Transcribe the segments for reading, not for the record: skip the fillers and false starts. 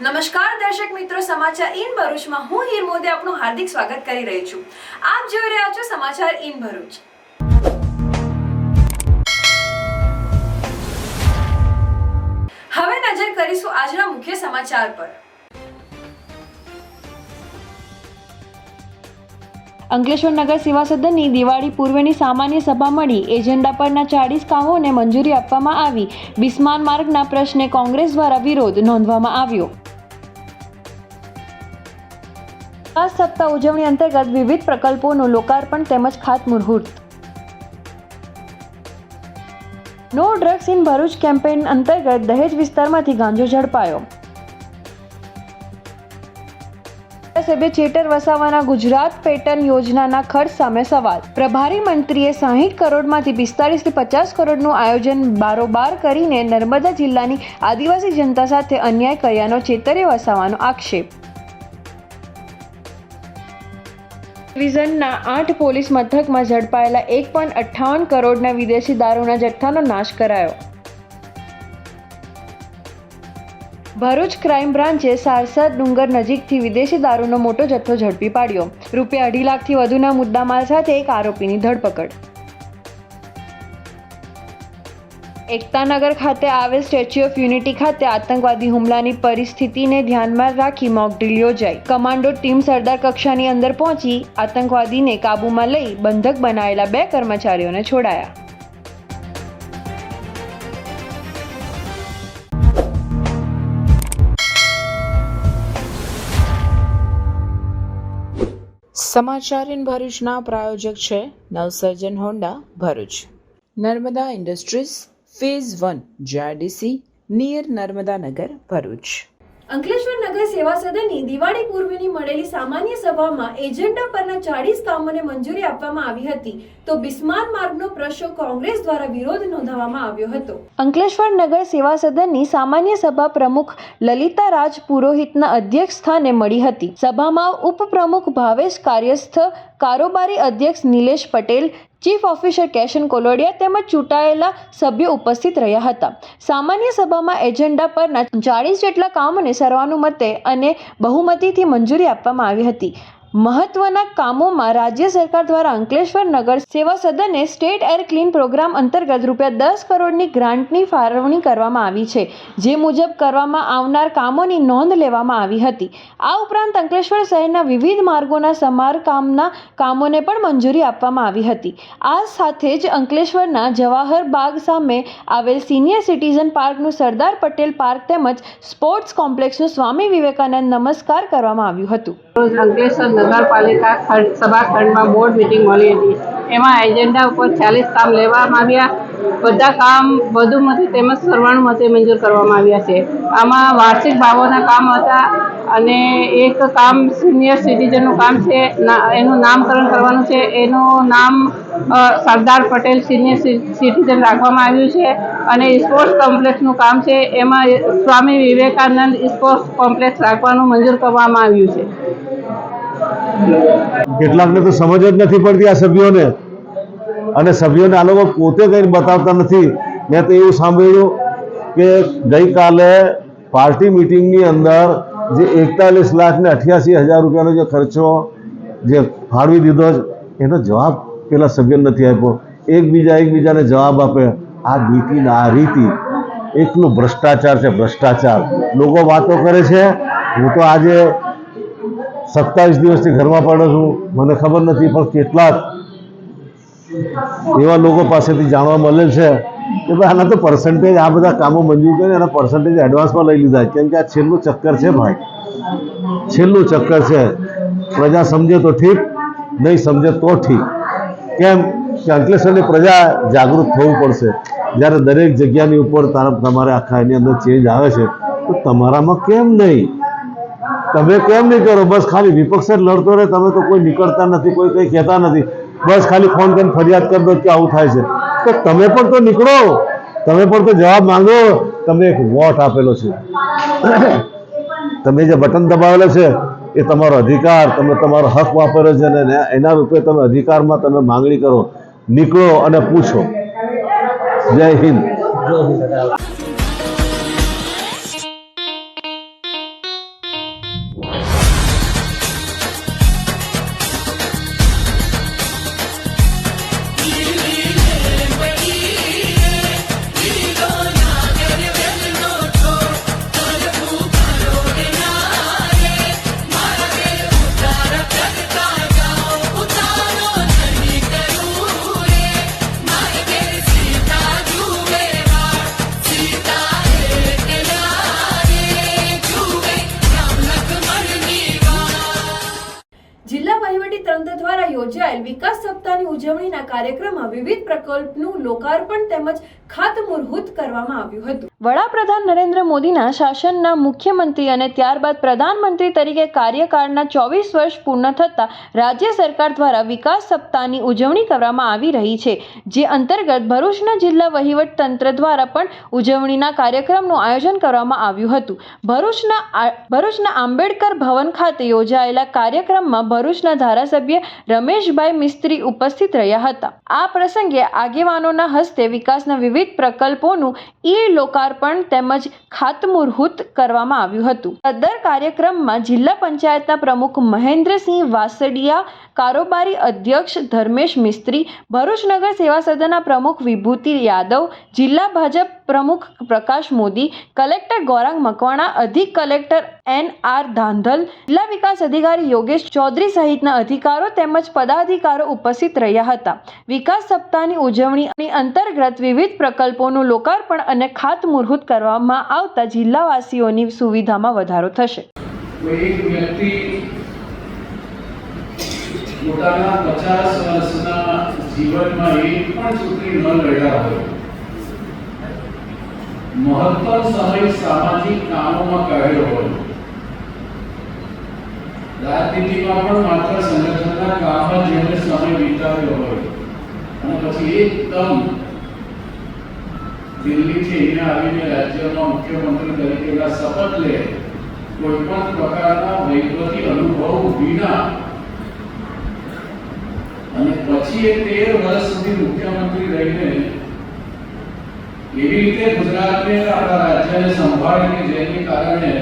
નમસ્કાર દર્શક મિત્રો, સમાચાર ઇન ભરૂચમાં હું હીર મોદી આપનું હાર્દિક સ્વાગત કરી રહી છું। આપ જોઈ રહ્યા છો સમાચાર ઇન ભરૂચ। હવે નજર કરીશું આજના મુખ્ય સમાચાર પર। અંકલેશ્વર નગર સેવા સદનની દિવાળી પૂર્વેની સામાન્ય સભા મળી। એજન્ડા પરના 40 કામોને મંજૂરી આપવામાં આવી। બિસ્માન માર્ગના પ્રશ્ને કોંગ્રેસ દ્વારા વિરોધ નોંધવામાં આવ્યો। વિકાસ સપ્તાહ ઉજવણી અંતર્ગત વિવિધ પ્રકલ્પોનું લોકાર્પણ તેમજ ખાતમુહૂર્ત। No drugs in Bharuch campaign અંતર્ગત દહેજ વિસ્તારમાંથી ગાંજો ઝડપાયો। ધારાસભ્ય ચેટર વસાવાના ગુજરાત પેટર્ન યોજનાના ખર્ચ સામે સવાલ। પ્રભારી મંત્રીએ 60 કરોડમાંથી 45 થી 50 કરોડનું આયોજન બારોબાર કરીને નર્મદા જિલ્લાની આદિવાસી જનતા સાથે અન્યાય કર્યાનો ચેતરે વસાવાનો આક્ષેપ। ડિવિઝનના 8 પોલીસ મથકમાં ઝડપાયેલા 1.58 કરોડના વિદેશી દારૂના જથ્થાનો નાશ કરાયો। ભરૂચ ક્રાઇમ બ્રાન્ચે સારસદ ડુંગર નજીકથી વિદેશી દારૂનો મોટો જથ્થો ઝડપી પાડ્યો। રૂપિયા 2.5 લાખથી વધુના મુદ્દામાલ સાથે એક આરોપીની ધરપકડ। એકતાનગર ખાતે આવેલ સ્ટેચ્યુ ઓફ યુનિટી ખાતે આતંકવાદી હુમલાની પરિસ્થિતિને ધ્યાનમાં રાખી મોક ડ્રીલ યોજાઈ। કમાન્ડો ટીમ સરદાર કક્ષાની અંદર પહોંચી આતંકવાદીને કાબૂમાં લઈ બંધક બનાવેલા 2 કર્મચારીઓને છોડાયા। સમાચાર ઇન ભરૂચના પ્રાયોજક છે નવસર્જન Honda Bharuch. Narmada industries phase 1 GIDC near Narmada Nagar Bharuch. Ankleshwar નગર સેવા સદનની દિવાળી પૂર્વેની મળેલી સામાન્ય સભામાં એજન્ડા પરના 40 કામોને મંજૂરી આપવામાં આવી હતી, તો બિસ્માર માર્ગનો પ્રશ્ન કોંગ્રેસ દ્વારા વિરોધ નોંધાવવામાં આવ્યો હતો। અંકલેશ્વર નગર સેવા સદનની સામાન્ય સભા પ્રમુખ લલિતા રાજ પુરોહિતના અધ્યક્ષ સ્થાને મળી હતી। સભામાં ઉપપ્રમુખ ભાવેશ કાર્યસ્થ, કારોબારી અધ્યક્ષ નિલેશ પટેલ, ચીફ ઓફિસર કેશન કોલોડિયા તેમજ ચૂંટાયેલા સભ્યો ઉપસ્થિત રહ્યા હતા। સામાન્ય સભામાં એજન્ડા પરના 40 જેટલા કામોને સર્વાનુમતે અને બહુમતીથી મંજૂરી આપવામાં આવી હતી। મહત્વના કામોમાં રાજ્ય સરકાર દ્વારા અંકલેશ્વર નગર સેવા સદને સ્ટેટ એર ક્લીન પ્રોગ્રામ અંતર્ગત રૂપિયા 10 કરોડની ગ્રાન્ટની ફાળવણી કરવામાં આવી છે, જે મુજબ કરવામાં આવનાર કામોની નોંધ લેવામાં આવી હતી। આ ઉપરાંત અંકલેશ્વર શહેરના વિવિધ માર્ગોના સમારકામના કામોને પણ મંજૂરી આપવામાં આવી હતી। આ સાથે જ અંકલેશ્વરના જવાહર બાગ સામે આવેલ સિનિયર સિટીઝન પાર્કનું સરદાર પટેલ પાર્ક તેમજ સ્પોર્ટ્સ કોમ્પ્લેક્સનું સ્વામી વિવેકાનંદ નમસ્કાર કરવામાં આવ્યું હતું। અંકલેશ્વર નગરપાલિકા સભાખંડમાં બોર્ડ મિટિંગ મળી હતી। એમાં એજન્ડા ઉપર 40 કામ લેવામાં આવ્યા। બધા કામ વધુમતી તેમજ સર્વાનુમતે મંજૂર કરવામાં આવ્યા છે। આમાં વાર્ષિક ભાવોના કામ હતા અને એક કામ સિનિયર સિટીઝનનું કામ છે, એનું નામકરણ કરવાનું છે। એનું નામ સરદાર પટેલ સિનિયર સિટીઝન રાખવામાં આવ્યું છે અને સ્પોર્ટ્સ કોમ્પ્લેક્સનું કામ છે, એમાં સ્વામી વિવેકાનંદ સ્પોર્ટ્સ કોમ્પ્લેક્સ રાખવાનું મંજૂર કરવામાં આવ્યું છે। કેટલાકને તો સમજ જ નથી પડતી આ સભ્યોને, અને સભ્યોને આ લોકો પોતે કંઈ બતાવતા નથી। મેં તો એવું સાંભળ્યું કે ગઈકાલે પાર્ટી મિટિંગની અંદર જે 41,88,000 રૂપિયાનો જે ખર્ચો જે ફાળવી દીધો એનો જવાબ પેલા સભ્યને નથી આપ્યો। એકબીજાને જવાબ આપે। આ નીતિ આ રીતિ એટલું ભ્રષ્ટાચાર છે, ભ્રષ્ટાચાર। લોકો વાતો કરે છે, હું તો આજે 27 દિવસથી ઘરમાં પડ્યો છું, મને ખબર નથી, પણ કેટલાક એવા લોકો પાસેથી જાણવા મળેલ છે કે ભાઈ આના તો પર્સન્ટેજ, આ બધા કામો મંજૂર કરીને એના પર્સન્ટેજ એડવાન્સમાં લઈ લીધા, કેમ કે આ છેલ્લું ચક્કર છે ભાઈ, છેલ્લું ચક્કર છે। પ્રજા સમજે તો ઠીક, નહીં સમજે તો ઠીક। કેમ કે અંકલેશ્વરની પ્રજા જાગૃત થવું પડશે। જ્યારે દરેક જગ્યાની ઉપર તમારે આખા એની અંદર ચેન્જ આવે છે, તો તમારામાં કેમ નહીં? તમે કેમ નહીં કરો? બસ ખાલી વિપક્ષ જ લડતો રહે, તમે તો કોઈ નીકળતા નથી, કોઈ કંઈ કહેતા નથી। બસ ખાલી ફોન કરીને ફરિયાદ કરી દો કે આવું થાય છે, તો તમે પણ તો નીકળો, તમે પણ તો જવાબ માંગો। તમે એક વોટ આપેલો છે, તમે જે બટન દબાવેલો છે એ તમારો અધિકાર, તમે તમારો હક વાપર્યો છે અને એના રૂપે તમે અધિકારમાં તમે માંગણી કરો। નીકળો અને પૂછો। જય હિન્દ। ઉજવણીના કાર્યક્રમમાં વિવિધ પ્રકલ્પનું લોકાર્પણ તેમજ ખાતમુહૂર્ત કરવામાં આવ્યું હતું. વડાપ્રધાન નરેન્દ્ર મોદીના શાસનના મુખ્યમંત્રી અને ત્યારબાદ પ્રધાનમંત્રી તરીકે કાર્યકાળના 24 વર્ષ પૂર્ણ થતાં રાજ્ય સરકાર દ્વારા વિકાસ સપ્તાહની ઉજવણી કરવામાં આવી રહી છે, જે અંતર્ગત ભરૂચના જિલ્લા વહીવટ તંત્ર દ્વારા પણ ઉજવણીના કાર્યક્રમનું આયોજન કરવામાં આવ્યું હતું. ભરૂચના આંબેડકર ભવન ખાતે યોજાયેલા કાર્યક્રમમાં ભરૂચના ધારાસભ્ય રમેશભાઈ મિસ્ત્રી ઉપસ્થિત રહ્યા હતા. આ પ્રસંગે આગેવાનોના હસ્તે વિકાસના વિવિધ પ્રકલ્પોનું લોકાર્પણ તેમજ ખાતમુહૂર્ત કરવામાં આવ્યું હતું. સદર કાર્યક્રમમાં જિલ્લા પંચાયતના પ્રમુખ મહેન્દ્રસિંહ વાસડિયા, કારોબારી અધ્યક્ષ ધર્મેશ મિસ્ત્રી, ભરૂચ નગર સેવા સદનના પ્રમુખ વિભૂતિ યાદવ, જિલ્લા ભાજપ પ્રમુખ પ્રકાશ મોદી, કલેક્ટર ગૌરાંગ મકવાણા, અધિક કલેક્ટર NR ધાંધલ, જિલ્લા વિકાસ અધિકારી યોગેશ ચૌધરી સહિતના અધિકારો તેમજ પદાધિકારો ઉપસ્થિત રહ્યા હતા. વિકાસ સપ્તાહની ઉજવણી અંતર્ગત વિવિધ પ્રકલ્પોનું લોકાર્પણ અને ખાતમુહૂર્ત કરવામાં આવતા જિલ્લાવાસીઓની સુવિધામાં વધારો થશે. એક વ્યક્તિ પોતાના 50 વર્ષના જીવનમાં એક પણ ચૂંટણી ન લડ્યા હોય, મહત્તમ સમય સામાજિક કામોમાં કાઢ્યો હોય, રાજનીતિમાં પણ માત્ર સંગઠનના કામમાં જેમણે સમય વિતાવ્યો હોય અને પછી એકદમ દિલ્હીથી અહીંયા આવીને રાજ્યમાં મુખ્યમંત્રી તરીકેના શપથ લે, કોઈ પણ પ્રકારના વૈભવી અનુભવ વિના અને પછી એ 13 વર્ષ સુધી મુખ્યમંત્રી રહીને એવી રીતે ગુજરાતને આપણા રાજ્યને સંભાળીને જેને કારણે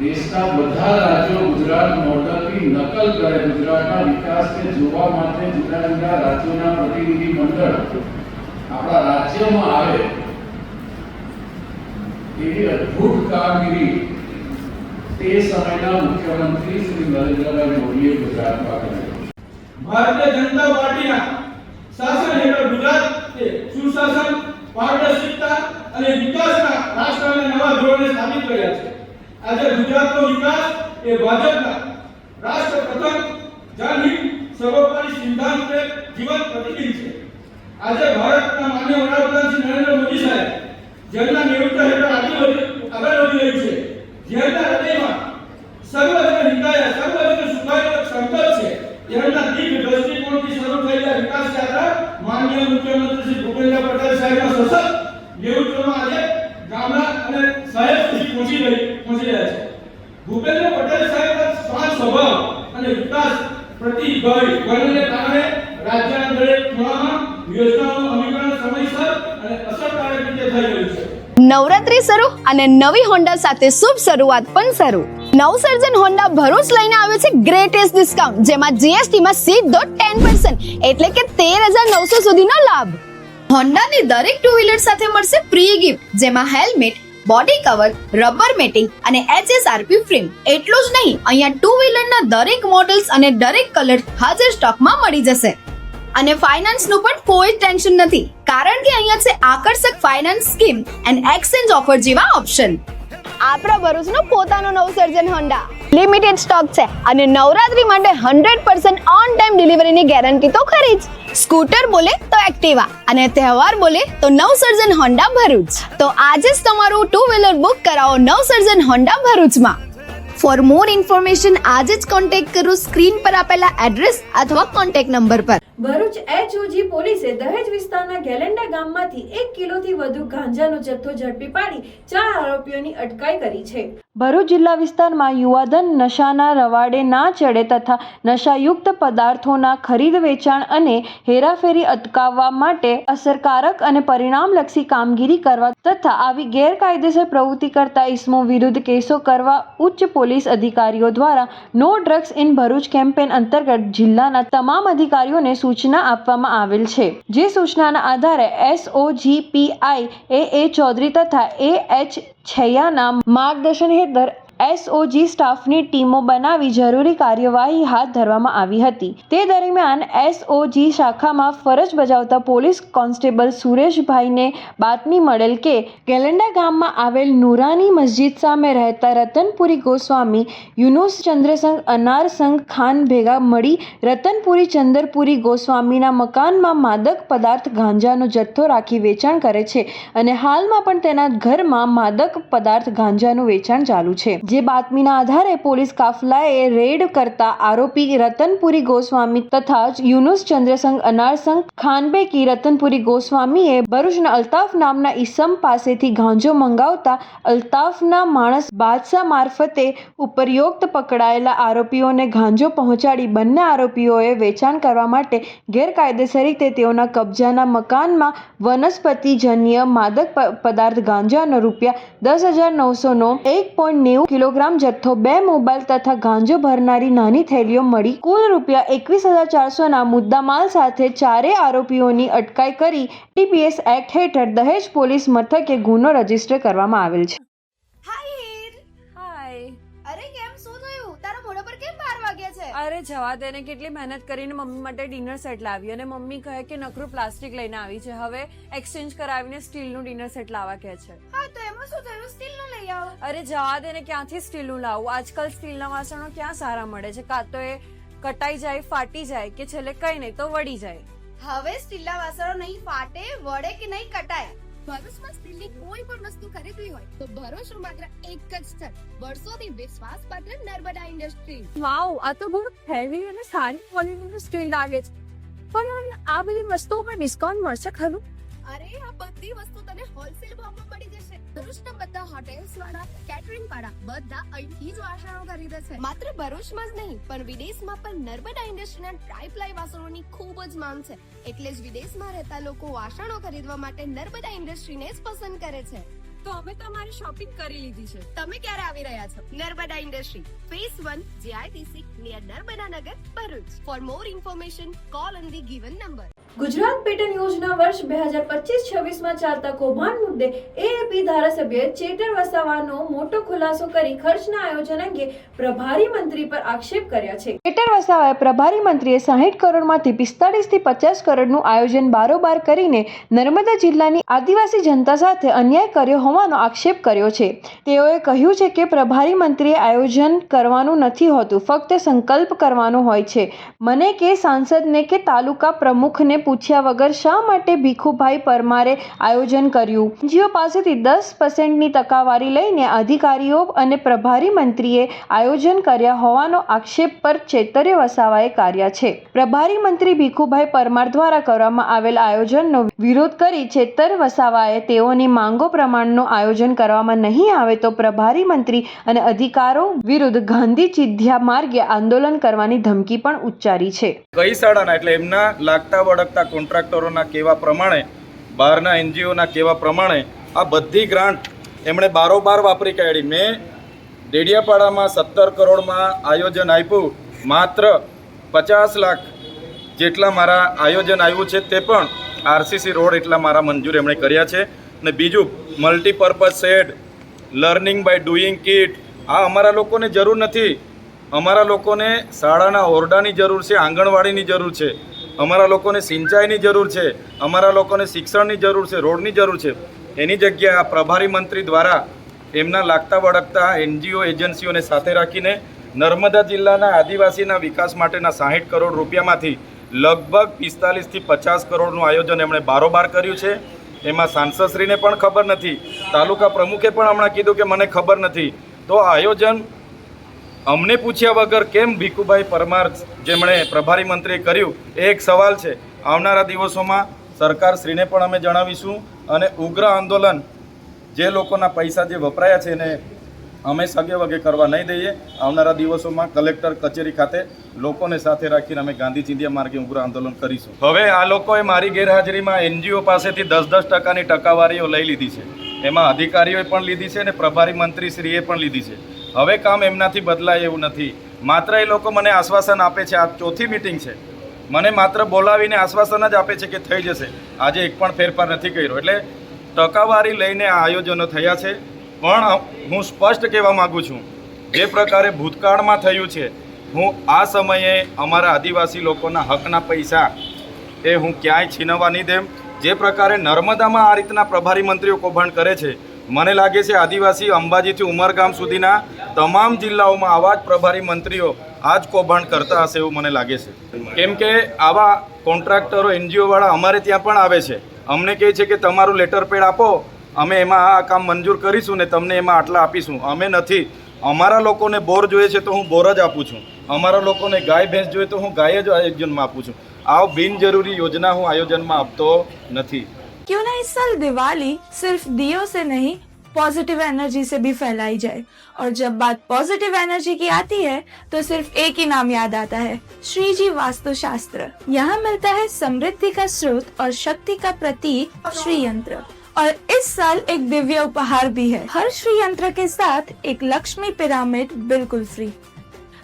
દેશના બધા રાજ્યો ગુજરાત મોડલની નકલ કરે, ગુજરાતના વિકાસને જોવા માટે જુદા જુદા રાજ્યોના પ્રતિનિધિ મંડળ આપણા રાજ્યમાં આવે, એવી અદ્ભુત કામગીરી તે સમયના મુખ્યમંત્રી શ્રી નરેન્દ્રભાઈ મોદીએ ગુજરાતમાં કરી. ભારતીય જનતા પાર્ટીના શાસન હેઠળ ગુજરાત એ સુશાસન, પારદર્શિતા અને વિકાસના રાષ્ટ્રના નવા ધોરણને સ્થાપિત કર્યા છે. આજે ગુજરાતનો વિકાસ એ ભાજપના રાષ્ટ્ર પ્રથમ જનહિત સર્વોપરી સિદ્ધાંતને જીવંત પ્રતિબિંબ છે. આજે ભારતના માનનીય વડાપ્રધાન શ્રી નરેન્દ્ર મોદી સાહેબ જેમના નેતૃત્વ હેઠળ આગળ વધી રહી છે, જેમના હૃદયમાં સર્વજન હિતાય સર્વજન સુખાય સંકલ્પ છે, જેમના દીર્ઘ દ્રષ્ટિકોણથી શરૂ થયેલા વિકાસ યાત્રા માનનીય મુખ્યમંત્રી શ્રી ભૂપેન્દ્ર પટેલ સાહેબના સશક્ત નેતૃત્વમાં આજે ગામડા અને શહેર સુધી પહોંચી રહ્યા છે. ભૂપેન્દ્ર પટેલ સાહેબના શાંત સ્વભાવ અને વિકાસ પ્રતિબદ્ધતાને કારણે રાજ્યના દરેક ખૂણામાં યોજનાઓનું અમલીકરણ સમયસર અને અસરકારક રીતે થઈ રહ્યું છે. નવરાત્રી શરૂ અને નવી હોન્ડા સાથે શુભ શરૂઆત પણ શરૂ. નવસર્જન હોન્ડા ભરૂચ લઈને આવ્યો છે ગ્રેટેસ્ટ ડિસ્કાઉન્ટ, જેમાં GST માં સીધો 10% એટલે કે 13,900 સુધીનો લાભ. હોન્ડાની દરેક ટુ વ્હીલર સાથે મળશે પ્રી ગિફ્ટ, જેમાં helmet, body cover, rubber matting અને HSRP ફ્રેમ. એટલું જ નહીં, અહીંયા ટુ વ્હીલરના દરેક મોડલ્સ અને દરેક કલર હાજર સ્ટોકમાં મળી જશે. અને ફાઇનાન્સનું પણ કોઈ ટેન્શન નથી, કારણ કે અહીંયા છે આકર્ષક finance scheme and exchange offer જેવા ઓપ્શન. આપણા ભરૂચનો પોતાનો નવસર્જન હોન્ડા લિમિટેડ સ્ટોક છે અને નવરાત્રી માટે 100% ઓન ટાઈમ ડિલિવરીની ગેરંટી તો ખરી જ. સ્કૂટર બોલે તો એક્ટિવા અને તહેવાર બોલે તો નવસર્જન હોન્ડા ભરૂચ. તો આજે જ તમારું ટુ વ્હીલર બુક કરાવો નવસર્જન હોન્ડા ભરૂચમાં. ફોર મોર ઇન્ફોર્મેશન આજે જ કોન્ટેક્ટ કરો સ્ક્રીન પર આપેલા એડ્રેસ અથવા કોન્ટેક્ટ નંબર પર. ભરૂચ HOG પોલીસે દહેજ વિસ્તારના ગેલેન્ડા ગામમાંથી 1 કિલોથી વધુ ગાંજાનો જથ્થો ઝડપી પાડી 4 આરોપીઓની અટકાઈ કરી છે. ભરૂચ જિલ્લા વિસ્તારમાં યુવાધન નશાના રવાડે ના ચડે તથા નશાયુક્ત પદાર્થોના ખરીદ વેચાણ અને હેરાફેરી અટકાવવા માટે અસરકારક અને પરિણામલક્ષી કામગીરી કરવા તથા આવી ગેરકાયદેસર પ્રવૃત્તિ કરતા ઇસમો વિરુદ્ધ કેસો કરવા ઉચ્ચ પોલીસ અધિકારીઓ દ્વારા no drugs in Bharuch campaign અંતર્ગત જિલ્લાના તમામ અધિકારીઓને સૂચના આપવામાં આવેલ છે. જે સૂચનાના આધારે SOGPI AA ચૌધરી તથા AH છૈયાના માર્ગદર્શન હેઠળ એસઓજી સ્ટાફની ટીમો બનાવી જરૂરી કાર્યવાહી હાથ ધરવામાં આવી હતી. તે દરમિયાન એસઓજી શાખામાં ફરજ બજાવતા પોલીસ કોન્સ્ટેબલ સુરેશભાઈને બાતમી મળેલ કે કેલંડા ગામમાં આવેલ નુરાની મસ્જિદ સામે રહેતા રતનપુરી ગોસ્વામી યુનુસ ચંદ્રસંઘ અનારસંઘ ખાન ભેગા મળી રતનપુરી ચંદરપુરી ગોસ્વામીના મકાનમાં માદક પદાર્થ ગાંજાનો જથ્થો રાખી વેચાણ કરે છે અને હાલમાં પણ તેના ઘરમાં માદક પદાર્થ ગાંજાનું વેચાણ ચાલુ છે. જે બાતમીના આધારે પોલીસ કાફલાએ રેડ કરતા આરોપી રતનપુરી ગોસ્વામી તથા યુનુસ ચંદ્રસંઘ અનારસંઘ ખાન પૈકી રતનપુરી ગોસ્વામીએ ભરૂચના અલ્તાફ નામના ઈસમ પાસેથી ગાંજો મંગાવતા અલ્તાફના માણસ બાદશાહ મારફતે ઉપરોક્ત પકડાયેલા આરોપીઓને ગાંજો પહોંચાડી બંને આરોપીઓએ વેચાણ કરવા માટે ગેરકાયદેસર રીતે તેઓના કબજાના મકાનમાં વનસ્પતિજન્ય માદક પદાર્થ ગાંજાનો ₹10,900નો 1.90 કિલોગ્રામ જથ્થો, 2 મોબાઈલ તથા ગાંજો ભરનારી નાની થેલીઓ મળી કુલ ₹21,400ના મુદ્દામાલ સાથે ચારેય આરોપીઓની અટકાઈ કરી ટીપીએસ એક્ટ હેઠળ દહેજ પોલીસ મથકે ગુનો રજીસ્ટર કરવામાં આવેલ છે. હાય હીર. હાય. અરે કેમ શું થયું? તારા મોઢા પર કેમ 12 વાગ્યા છે? અરે જવા દે ને, કેટલી મહેનત કરીને મમ્મી માટે ડિનર સેટ લાવી અને મમ્મી કહે કે નકરું પ્લાસ્ટિક લઈને આવી છે, હવે એક્સચેન્જ કરાવીને સ્ટીલનું ડિનર સેટ લાવવા કહે છે. હા તો એમાં શું થયું? સ્ટીલનું લઈ આવો. અરે જવા દે ને, ક્યાંથી સ્ટીલનું લાવું? આજકાલ સ્ટીલના વાસણો ક્યાં સારા મળે છે? કાં તો એ કટાઈ જાય, ફાટી જાય કે છેલ્લે કઈ નહીં તો વળી જાય. હવે સ્ટીલના વાસણો નહીં ફાટે, વળે કે નહીં કટાય. ભરૂચમાં સ્ટીલની કોઈ પણ વસ્તુ ખરીદવી હોય તો ભરૂચનું માત્ર એક જ સ્થળ, વર્ષોથી વિશ્વાસપાત્ર નર્મદા ઇન્ડસ્ટ્રીઝ. વાવ, આ તો બહુ હેવી અને સારી ક્વોલિટીનું સ્ટીલ લાગે છે. પણ આ બધી વસ્તુઓ પર ડિસ્કાઉન્ટ મળશે ખરું? અરે આ બધી વસ્તુ તને હોલસેલ ભાવમાં મળી જશે. ભરૂચના બધા હોટેલ્સ વાળા, કેટરિંગ વાળા બધા અહીંથી જ વાસણો ખરીદે છે. માત્ર ભરૂચમાં જ નહીં પણ વિદેશમાં પણ નર્મદા ઇન્ડસ્ટ્રીના ટ્રાય-પ્લાય વાસણોની ખૂબ જ માંગ છે. એટલે જ વિદેશમાં રહેતા લોકો વાસણો ખરીદવા માટે નર્મદા ઇન્ડસ્ટ્રીને જ પસંદ કરે છે. તો અમે તમારી શોપિંગ કરી લીધી છે. તમે ક્યારે આવી રહ્યા છો? Narmada industry, phase 1, JITC, near Narmada Nagar, Bharuch. For more information call on the given number. Gujarat pattern યોજના વર્ષ 2025-26માં ચાલતા કૌભાંડ મુદ્દે એએપી ધારાસભ્ય ચેતર વસાવાનો મોટો ખુલાસો કરી ખર્ચના આયોજન અંગે પ્રભારી મંત્રી પર આક્ષેપ કર્યા છે. ચેતર વસાવાએ પ્રભારી મંત્રીએ 60 કરોડમાંથી 45 થી 50 કરોડનું આયોજન બારોબાર કરીને નર્મદા જિલ્લાની આદિવાસી જનતા સાથે અન્યાય કર્યો હોવાનો આક્ષેપ કર્યો છે. તેઓએ કહ્યું છે કે પ્રભારી મંત્રીએ આયોજન કરવાનું નથી હોતું, ફક્ત સંકલ્પ કરવાનો હોય છે. મને કે સાંસદને કે તાલુકા પ્રમુખને પૂછ્યા વગર શા માટે ભીખુભાઈ પરમારે આયોજન કર્યું? જીઓ પાસેથી 10%ની ટકાવારી લઈને અધિકારીઓ અને પ્રભારી મંત્રીએ આયોજન કર્યા હોવાનો આક્ષેપ પર ચેતર વસાવાએ કર્યા છે. પ્રભારી મંત્રી ભીખુભાઈ પરમાર દ્વારા કરવામાં આવેલ આયોજનનો વિરોધ કરી ચેતર વસાવાએ તેઓની માંગો પ્રમાણનું આયોજન કરવામાં નહીં આવે તો પ્રભારી મંત્રી અને અધિકારો વિરુદ્ધ ગાંધી ચિંધ્યા માર્ગે આંદોલન કરવાની ધમકી પણ ઉચ્ચારી છે. કઈ શાળાના એટલે એમના લાગતા વળગતા કોન્ટ્રાક્ટરોના કહેવા પ્રમાણે, બહારના એનજીઓના કહેવા પ્રમાણે આ બધી ગ્રાન્ટ એમણે બારોબાર વાપરી કાઢી. મેં ડેડિયાપાડામાં 17 કરોડમાં આયોજન આપ્યું, માત્ર 50 લાખ જેટલા મારા આયોજન આવ્યું છે તે પણ આરસીસી રોડ એટલા મારા મંજૂર એમણે કર્યા છે. ને બીજું multipurpose shed, learning by doing kit, આ અમારા લોકોને જરૂર નથી. અમારા લોકોને શાળાના ઓરડાની જરૂર છે, આંગણવાડીની જરૂર છે, અમારા લોકોને સિંચાઈની જરૂર છે, અમારા લોકોને શિક્ષણની જરૂર છે, રોડની જરૂર છે. એની જગ્યાએ આ પ્રભારી મંત્રી દ્વારા એમના લાગતા વળગતા એનજીઓ એજન્સીઓને સાથે રાખીને નર્મદા જિલ્લાના આદિવાસીના વિકાસ માટેના 60 કરોડ રૂપિયામાંથી લગભગ 45 થી 50 કરોડનું આયોજન એમણે બારોબાર કર્યું છે. એમાં સાંસદશ્રીને પણ ખબર નથી, તાલુકા પ્રમુખે પણ હમણાં કીધું કે મને ખબર નથી. તો આયોજન અમને પૂછ્યા વગર કેમ ભીખુભાઈ પરમાર જેમણે પ્રભારી મંત્રીએ કર્યું એ એક સવાલ છે. આવનારા દિવસોમાં સરકારશ્રીને પણ અમે જણાવીશું અને ઉગ્ર આંદોલન જે લોકોના પૈસા જે વપરાયા છે એને અમે સગે વગે કરવા નહીં દઈએ. આવનારા દિવસોમાં કલેક્ટર કચેરી ખાતે લોકોને સાથે રાખીને અમે ગાંધી ચિંધ્યા માર્ગે ઉગ્ર આંદોલન કરીશું. હવે આ લોકોએ મારી ગેરહાજરીમાં એનજીઓ પાસેથી 10% ટકાવારીઓ લઈ લીધી છે. એમાં અધિકારીઓએ પણ લીધી છે અને પ્રભારી મંત્રીશ્રીએ પણ લીધી છે. હવે કામ એમનાથી બદલાય એવું નથી. માત્ર એ લોકો મને આશ્વાસન આપે છે. આ 4થી મીટિંગ છે, મને માત્ર બોલાવીને આશ્વાસન જ આપે છે કે થઈ જશે. આજે એક પણ ફેરફાર નથી કર્યો. એટલે ટકાવારી લઈને આ આયોજનો થયા છે. પણ હું સ્પષ્ટ કહેવા માગું છું જે પ્રકારે ભૂતકાળમાં થયું છે, હું આ સમયે અમારા આદિવાસી લોકોના હકના પૈસા એ હું ક્યાંય છીનવવા નહીં દેમ. જે પ્રકારે નર્મદામાં આ રીતના પ્રભારી મંત્રીઓ કૌભાંડ કરે છે, મને લાગે છે આદિવાસી અંબાજીથી ઉમરગામ સુધીના તમામ જિલ્લાઓમાં આવા જ પ્રભારી મંત્રીઓ આ જ કૌભાંડ કરતા હશે એવું મને લાગે છે. કેમ કે આવા કોન્ટ્રાક્ટરો NGOવાળા અમારે ત્યાં પણ આવે છે, અમને કહે છે કે તમારું લેટર પેડ આપો, અમે એમાં આ કામ મંજૂર કરીશું ને તમને એમાં આટલા આપીશું. અમે નથી. અમારા લોકોને બોર જોઈએ છે તો હું બોર જ આપું છું, અમારા લોકોને ગાય ભેંસ જોઈએ તો હું ગાય જ આયોજનમાં આપું છું. આ બિનજરૂરી યોजना હું આયોજનમાં આપતો નથી. क्यों ना इस साल दिवाली सिर्फ दियों से नहीं पॉजिटिव एनर्जी से भी फैलाई जाए, और जब बात पॉजिटिव एनर्जी की आती है तो सिर्फ एक ही नाम याद आता है, श्री जी वास्तु शास्त्र. यहाँ मिलता है समृद्धि का स्रोत और शक्ति का प्रतीक श्री यंत्र. और इस साल एक दिव्य उपहार भी है. हर श्री यंत्र के साथ एक लक्ष्मी पिरामिड बिल्कुल फ्री.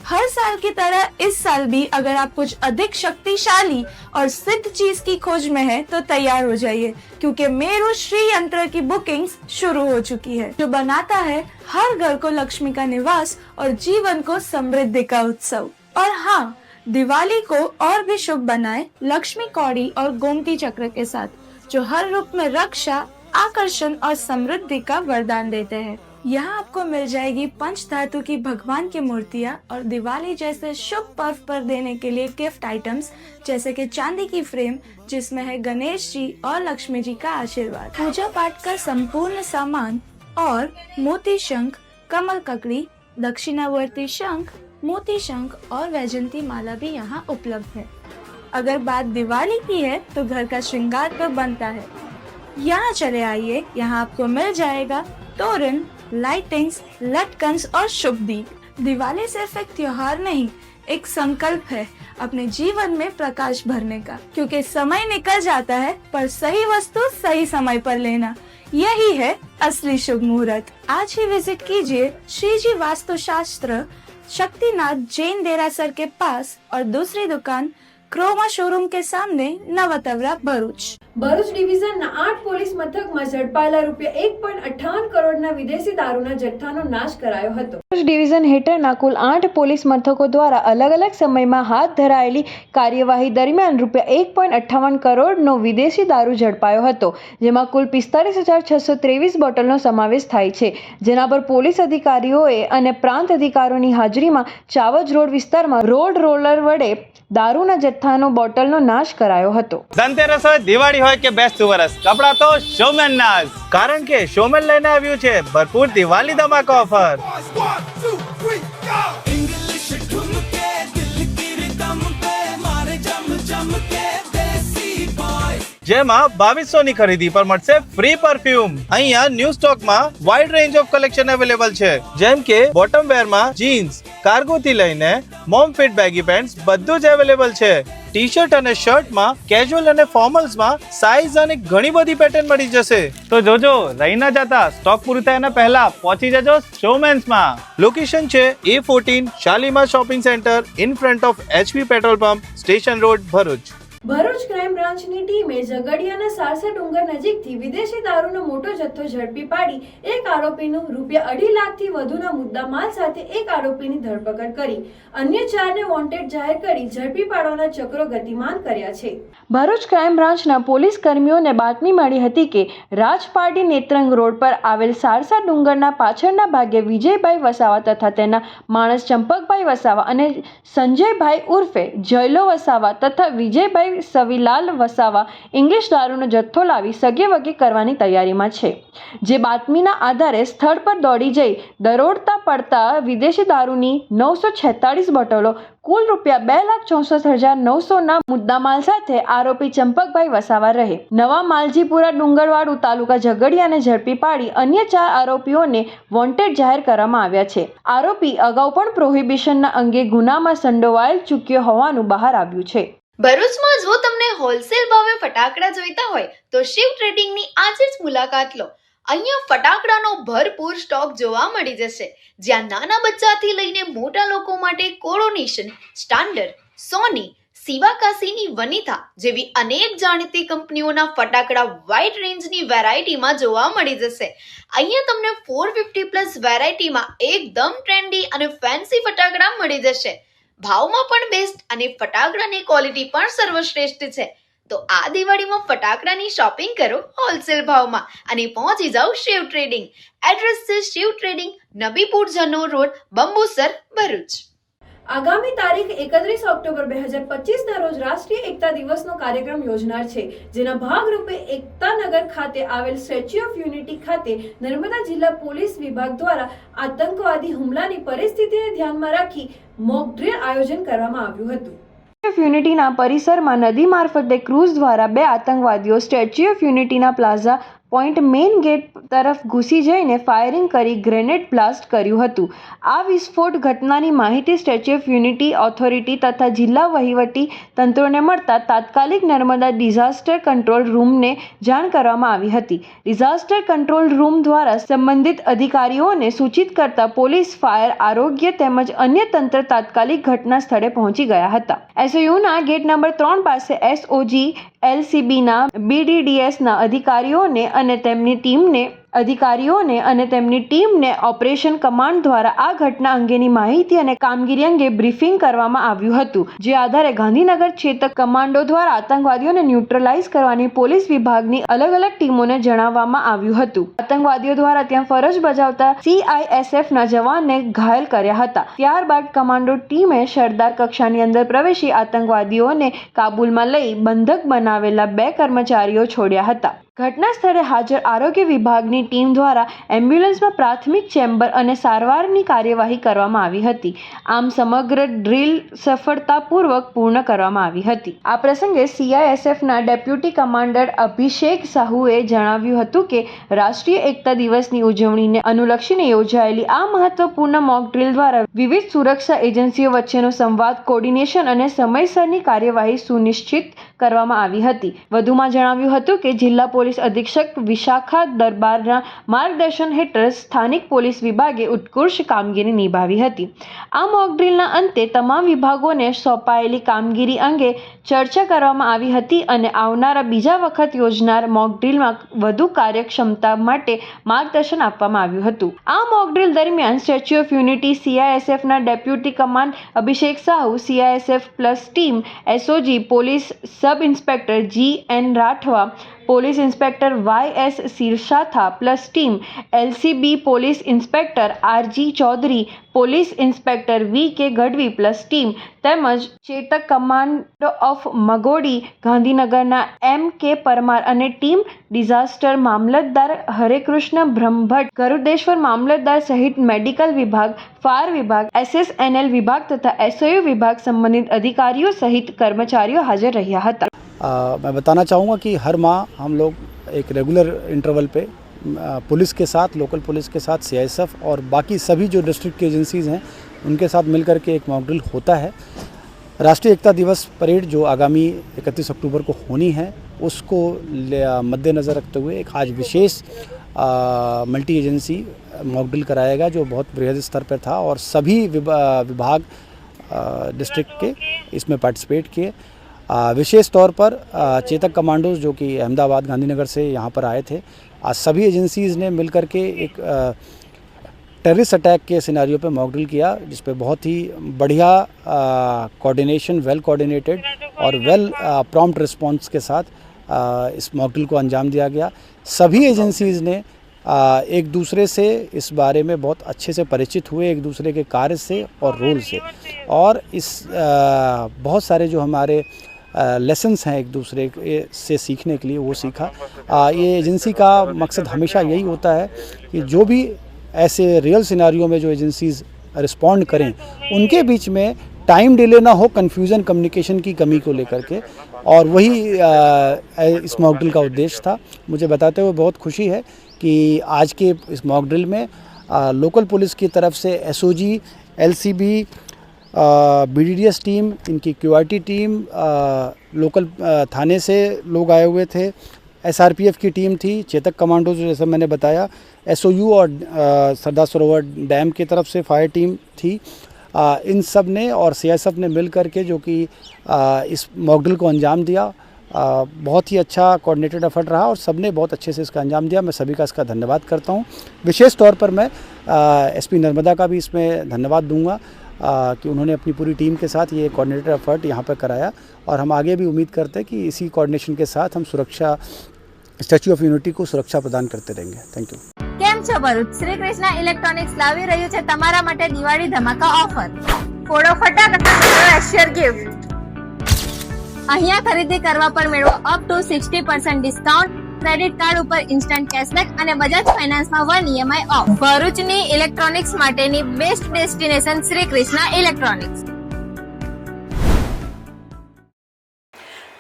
हर साल की तरह इस साल भी अगर आप कुछ अधिक शक्तिशाली और सिद्ध चीज की खोज में है तो तैयार हो जाइए, क्योंकि मेरू श्री यंत्र की बुकिंग्स शुरू हो चुकी है, जो बनाता है हर घर को लक्ष्मी का निवास और जीवन को समृद्धि का उत्सव. और हाँ, दिवाली को और भी शुभ बनाए लक्ष्मी कौड़ी और गोमती चक्र के साथ, जो हर रूप में रक्षा, आकर्षण और समृद्धि का वरदान देते हैं. यहाँ आपको मिल जाएगी पंच धातु की भगवान की मूर्तियाँ और दिवाली जैसे शुभ पर्व पर देने के लिए गिफ्ट आइटम्स, जैसे कि चांदी की फ्रेम जिसमें है गणेश जी और लक्ष्मी जी का आशीर्वाद, पूजा पाठ का संपूर्ण सामान और मोती शंख, कमल ककड़ी, दक्षिणावर्ती शंख, मोती शंख और वैजंती माला भी यहाँ उपलब्ध है. अगर बात दिवाली की है तो घर का श्रृंगार तो बनता है. यहाँ चले आइए, यहाँ आपको मिल जाएगा तोरण, लाइटिंग्स, लटकन्स और शुभ दीप. दिवाली सिर्फ एक त्योहार नहीं, एक संकल्प है अपने जीवन में प्रकाश भरने का, क्योंकि समय निकल जाता है पर सही वस्तु सही समय पर लेना, यही है असली शुभ मुहूर्त. आज ही विजिट कीजिए श्री जी वास्तु शास्त्र, शक्तिनाथ जैन देरासर के पास, और दूसरी दुकान क्रोमा शोरूम के सामने, नवतवरा, भरूच. ભરૂચ ડિવિઝનના 8 પોલીસ મથકમાં ઝડપાયેલા ₹1.58 કરોડના વિદેશી દારૂના જથ્થાનો નાશ કરાયો હતો. ભરૂચ ડિવિઝન હેઠળના કુલ 8 પોલીસ મથકો દ્વારા અલગ અલગ સમયમાં હાથ ધરાયેલી કાર્યવાહી દરમિયાન ₹1.58 કરોડનો વિદેશી દારૂ ઝડપાયો હતો, જેમાં કુલ 45,623 બોટલનો સમાવેશ થાય છે, જેના પર પોલીસ અધિકારીઓએ અને પ્રાંત અધિકારીઓની હાજરીમાં ચાવજ રોડ વિસ્તારમાં રોડ રોલર વડે દારૂના જથ્થાનો બોટલનો નાશ કરાયો હતો. ધનતેરસ હોય, દિવાળી હોય કે બેસતું વરસ, કપડા તો શોમેન ના જ, કારણ કે શોમેન લઈને આવ્યું છે ભરપૂર દિવાળી ધમાકા ઓફર. જેમાં 2200 ની ખરીદી પર મળશે ફ્રી પરફ્યુમ. અહીંયા ન્યૂ સ્ટોકમાં wide range of collection available છે, જેમ કે બોટમ વેરમાં જીન્સ, કાર્ગો થી લઈને મોમ ફિટ બેગી પેન્ટ્સ બધું જ અવેલેબલ છે. ટી શર્ટ અને શર્ટમાં, કેઝ્યુઅલ અને ફોર્મલ્સમાં સાઇઝ અને ઘણી બધી પેટર્ન મળી જશે. તો જોજો, રહી ના જતા, સ્ટોક પૂરું થાય એના પહેલા પહોંચી જજો શોમેન્સમાં. લોકેશન છે A14 Shalimar shopping centre in front of HP petrol pump, station road, Bharuch. Bharuch crime બ્રાન્ચની ટીમે ઝઘડિયાના સારસા ડુંગર નજીકથી વિદેશી દારૂનો મોટો જથ્થો ઝડપી પાડી એક આરોપીનું ₹2.5 લાખથી વધુના મુદ્દામાલ સાથે એક આરોપીની ધરપકડ કરી અન્ય 4ને વોન્ટેડ જાહેર કરી ઝડપી પાડવાના ચક્રો ગતિમાન કર્યા છે. ભરૂચ ક્રાઇમ બ્રાન્ચના પોલીસ કર્મીઓને બાતમી મળી હતી કે રાજપારડી નેત્રંગ રોડ પર આવેલ સારસા ડુંગરના પાછળના ભાગે વિજયભાઈ વસાવા તથા તેના માણસ ચંપકભાઈ વસાવા અને સંજયભાઈ ઉર્ફે જયલો વસાવા તથા વિજયભાઈ સવીલાલ વસાવા ઇંગ્લિશ દારૂનો જથ્થો લાવી સગેવગે કરવાની તૈયારીમાં છે, જે બાતમીના આધારે સ્થળ પર દોડી જઈ દરોડતા પડતા વિદેશી દારૂની 946 બોટલો કુલ ₹2,64,900ના મુદ્દામાલ સાથે આરોપી ચંપકભાઈ વસાવા રહે નવા માલજીપુરા ડુંગરવાડુ તાલુકા ઝઘડિયાને ઝડપી પાડી અન્ય 4 આરોપીઓને વોન્ટેડ જાહેર કરવામાં આવ્યા છે. આરોપી અગાઉ પણ પ્રોહિબિશનના અંગે ગુનામાં સંડોવાયેલ ચૂક્યો હોવાનું બહાર આવ્યું છે. ભરૂચમાં જો તમને હોલસેલ ભાવે ફટાકડા જોઈતા હોય તો શિવ ટ્રેડિંગની આજે જ મુલાકાત લો. અહીંયા ફટાકડાનો ભરપૂર સ્ટોક જોવા મળી જશે, જ્યાં નાના બચ્ચાથી લઈને મોટા લોકો માટે કોરોનેશન, સ્ટાન્ડર્ડ, સોની, સિવાકાસીની વનિતા જેવી અનેક જાણીતી કંપનીઓના ફટાકડા વાઇડ રેન્જની વેરાયટીમાં જોવા મળી જશે. અહીંયા તમને 450+ વેરાયટીમાં એકદમ ટ્રેન્ડી અને ફેન્સી ફટાકડા મળી જશે. ભાવમાં પણ બેસ્ટ અને ફટાકડાની ક્વોલિટી પણ સર્વશ્રેષ્ઠ છે. તો આ દિવાળીમાં ફટાકડાની શોપિંગ કરો હોલસેલ ભાવમાં અને પહોંચી જાઓ શિવ ટ્રેડિંગ. એડ્રેસ છે શિવ ટ્રેડિંગ, નબીપુર જનો રોડ, બંબુસર, ભરૂચ. આગામી તારીખ 31 ઓક્ટોબર 2025 ના રોજ રાષ્ટ્રીય એકતા દિવસનો કાર્યક્રમ યોજનાર છે, જેના ભાગરૂપે એકતાનગર ખાતે આવેલ સ્ટેચ્યુ ઓફ યુનિટી ખાતે નર્મદા જિલ્લા પોલીસ વિભાગ દ્વારા આતંકવાદી હુમલાની પરિસ્થિતિને ધ્યાનમાં રાખી મોક ડ્રીલ આયોજન કરવામાં આવ્યું હતું. ઓફ યુનિટીના પરિસરમાં નદી મારફતે ક્રૂઝ દ્વારા 2 આતંકવાદીઓ સ્ટેચ્યુ ઓફ યુનિટીના પ્લાઝા પોઈન્ટ મેઇન ગેટ તરફ ઘૂસી જઈને ફાયરિંગ કરી ગ્રેનેડ બ્લાસ્ટ કર્યું હતું. આ વિસ્ફોટ ઘટનાની માહિતી સ્ટેચ્યુ ઓફ યુનિટી ઓથોરિટી તથા જિલ્લા વહીવટી તંત્રોને મળતા તાત્કાલિક નર્મદા ડિઝાસ્ટર કંટ્રોલ રૂમને જાણ કરવામાં આવી હતી. ડિઝાસ્ટર કંટ્રોલ રૂમ દ્વારા સંબંધિત અધિકારીઓને સૂચિત કરતા પોલીસ, ફાયર, આરોગ્ય તેમજ અન્ય તંત્ર તાત્કાલિક ઘટના સ્થળે પહોંચી ગયા હતા. એસઓયુના ગેટ નંબર 3 પાસે એસઓજી એલસીબીના બીડીડીએસના અધિકારીઓને અને તેમની ટીમને ઓપરેશન કમાન્ડ દ્વારા આ ઘટના અંગેની માહિતી અને કામગીરી અંગે બ્રીફિંગ કરવામાં આવ્યું હતું. જે આધારે ગાંધીનગર ચેતક કમાન્ડો દ્વારા આતંકવાદીઓને ન્યુટ્રલાઇઝ કરવાની પોલીસ વિભાગની અલગ અલગ ટીમોને જણાવવામાં આવ્યું હતું. આતંકવાદીઓ દ્વારા ત્યાં ફરજ બજાવતા CISFના જવાનને ઘાયલ કર્યા હતા. ત્યારબાદ કમાન્ડો ટીમે સરદાર કક્ષાની અંદર પ્રવેશી આતંકવાદીઓને કાબૂલમાં લઈ બંધક બનાવેલા 2 કર્મચારીઓ છોડ્યા હતા. ઘટના સ્થળે હાજર આરોગ્ય વિભાગની ટીમ દ્વારા એમ્બ્યુલન્સમાં પ્રાથમિક ચેમ્બર અને સારવારની કાર્યવાહી કરવામાં આવી હતી. આમ સમગ્ર ડ્રીલ સફળતાપૂર્વક પૂર્ણ કરવામાં આવી હતી. આ પ્રસંગે CISFના ડેપ્યુટી કમાન્ડર અભિષેક સાહુએ જણાવ્યું હતું કે રાષ્ટ્રીય એકતા દિવસની ઉજવણીને અનુલક્ષીને યોજાયેલી આ મહત્વપૂર્ણ મોક ડ્રીલ દ્વારા વિવિધ સુરક્ષા એજન્સીઓ વચ્ચેનો સંવાદ, કોર્ડિનેશન અને સમયસરની કાર્યવાહી સુનિશ્ચિત કરવામાં આવી હતી. વધુમાં જણાવ્યું હતું કે જિલ્લા પોલીસ અધિક્ષક વિશાખા દરબારના માર્ગદર્શન હેઠળ સ્થાનિક પોલીસ વિભાગે ઉત્કૃષ્ટ કામગીરી નિભાવી હતી. આ મોક ડ્રીલના અંતે તમામ વિભાગોને સોંપાયેલી કામગીરી અંગે ચર્ચા કરવામાં આવી હતી અને આવનારા બીજા વખત યોજનાર મોક ડ્રીલમાં વધુ કાર્યક્ષમતા માટે માર્ગદર્શન આપવામાં આવ્યું હતું. આ મોક ડ્રીલ દરમિયાન સ્ટેચ્યુ ઓફ યુનિટી CISFના deputy command Abhishek Sahu, CISF plus team, SOG police sub inspector GN Rathwa, police inspector YS Sirsatha plus team, LCB police inspector RG Chaudhary, police inspector VK Gadhvi plus team તેમજ ચેતક કમાન્ડો ઓફ મગોડી ગાંધીનગરના MK Parmar અને team, disaster મામલતદાર હરેકૃષ્ણ બ્રહ્મભટ્ટ, ગરુડેશ્વર મામલતદાર સહિત medical વિભાગ, fire विभाग, SSNL विभाग तथा SOU विभाग संबंधित अधिकारियों सहित कर्मचारियों हाजिर रहा था. मैं बताना चाहूँगा कि हर माह हम लोग एक रेगुलर इंटरवल पे पुलिस के साथ, लोकल पुलिस के साथ, CISF और बाकी सभी जो डिस्ट्रिक्ट की एजेंसीज़ हैं उनके साथ मिलकर के एक मॉक ड्रिल होता है. राष्ट्रीय एकता दिवस परेड जो आगामी 31 अक्टूबर को होनी है उसको मद्देनज़र रखते हुए एक आज विशेष मल्टी एजेंसी मॉक ड्रिल कराएगा जो बहुत बृहद स्तर पर था और सभी विभाग डिस्ट्रिक्ट के इसमें पार्टिसिपेट किए. विशेष तौर पर चेतक कमांडोज जो कि अहमदाबाद, गांधीनगर से यहाँ पर आए थे, आज सभी एजेंसीज़ ने मिलकर के एक टेररिस्ट अटैक के सिनारियो पे मॉक ड्रिल किया जिस पे बहुत ही बढ़िया कोऑर्डिनेशन, वेल कोऑर्डिनेटेड और वेल प्रॉम्प्ट रिस्पांस के साथ इस मॉक ड्रिल को अंजाम दिया गया. सभी एजेंसीज़ ने एक दूसरे से इस बारे में बहुत अच्छे से परिचित हुए, एक दूसरे के कार्य से और रोल से, और इस बहुत सारे जो हमारे लेसन्स हैं एक दूसरे से सीखने के लिए वो सीखा. ये एजेंसी का मकसद हमेशा यही होता है कि जो भी ऐसे रियल सिनारियो में जो एजेंसीज़ रिस्पॉन्ड करें उनके बीच में टाइम डिले ना हो, कन्फ्यूज़न कम्युनिकेशन की कमी को लेकर के, और वही इस मॉक ड्रिल का उद्देश्य था. मुझे बताते हुए बहुत खुशी है कि आज के इस मॉक ड्रिल में लोकल पुलिस की तरफ से SOG, LCB, BDDS टीम, इनकी QRT टीम, लोकल थाने से लोग आए हुए थे, SRPF की टीम थी, चेतक कमांडो जैसे मैंने बताया, SOU और सरदार सरोवर डैम की तरफ से फायर टीम थी, इन सब ने और CISF ने मिल करके जो कि इस मॉकड्रिल को अंजाम दिया, बहुत ही अच्छा कोऑर्डिनेटेड एफर्ट रहा और सबने बहुत अच्छे से इसका अंजाम दिया। मैं सभी का इसका धन्यवाद करता हूँ। विशेष तौर पर मैं SP नर्मदा का भी इसमें धन्यवाद दूंगा कि उन्होंने अपनी पूरी टीम के साथ ये कोऑर्डिनेटेड एफर्ट यहाँ पर कराया और हम आगे भी उम्मीद करते हैं कि इसी कोऑर्डिनेशन के साथ हम सुरक्षा, स्टैच्यू ऑफ यूनिटी को सुरक्षा प्रदान करते रहेंगे। Thank you. કેમ છો ભરૂચ? શ્રી કૃષ્ણ ઇલેક્ટ્રોનિક્સ લાવી રહ્યું છે તમારા માટે દિવાળી ધમાકા ઓફર. ફોડો ફટાકડા એશિયર ગિફ્ટ. અહીંયા ખરીદી કરવા પર મેળવો up to 60% discount, credit card ઉપર ઇન્સ્ટન્ટ કેશબેક અને બજાજ ફાઇનાન્સમાં 1 EMI ઓફ. ભરૂચની ઇલેક્ટ્રોનિક્સ માટેની best destination Shri Krishna electronics.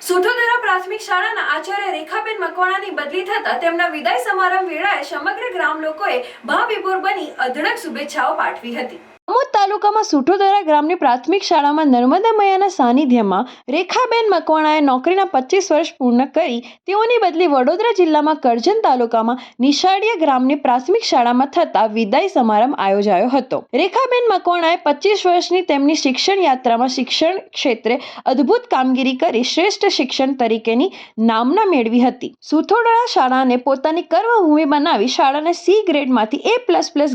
Suthodara પ્રાથમિક શાળાના આચાર્ય રેખાબેન મકવાણાની બદલી થતા તેમના વિદાય સમારંભ વેળાએ સમગ્ર ગ્રામ લોકોએ ભાવવિભોર બની અઢળક શુભેચ્છાઓ પાઠવી હતી. આમોદ તાલુકામાં સુઠોદરા ગ્રામની પ્રાથમિક શાળામાં નર્મદા મૈયાના સાનિધ્યમાં રેખાબેન મકવાણાએ નોકરીના 25 વર્ષ પૂર્ણ કરી તેઓની બદલી વડોદરા જિલ્લામાં કરજણ તાલુકામાં નિશાળીયા ગ્રામની પ્રાથમિક શાળામાં થતા વિદાય સમારંભ આયોજાયો હતો. રેખાબેન મકવાણાએ 25 વર્ષની તેમની શિક્ષણ યાત્રામાં શિક્ષણ ક્ષેત્રે અદ્ભુત કામગીરી કરી શ્રેષ્ઠ શિક્ષણ તરીકેની નામના મેળવી હતી. સુઠોદરા શાળાને પોતાની કર્મભૂમિ બનાવી શાળાને C ગ્રેડમાંથી A++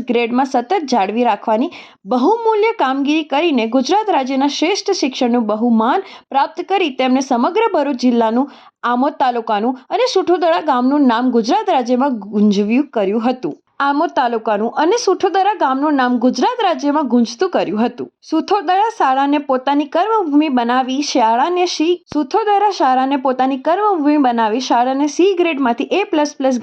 ગ્રેડમાં સતત જાળવી રાખવાની બહુમૂલ્ય કામગીરી કરીને ગુજરાત રાજ્યના શ્રેષ્ઠ શિક્ષણનું બહુમાન પ્રાપ્ત કરી તેમને સમગ્ર ભરૂચ જિલ્લાનું, આમોદ તાલુકાનું અને સુઠોદરા ગામનું નામ ગુજરાત રાજ્યમાં ગુંજવ્યું કર્યું હતું. આમોદ તાલુકાનું અને સુઠોદરા ગામનું નામ ગુજરાત રાજ્યમાં ગુંજતું કર્યું હતું. સુઠોદરા શાળાને પોતાની કર્મભૂમિ બનાવી શાળાને C ગ્રેડમાંથી A++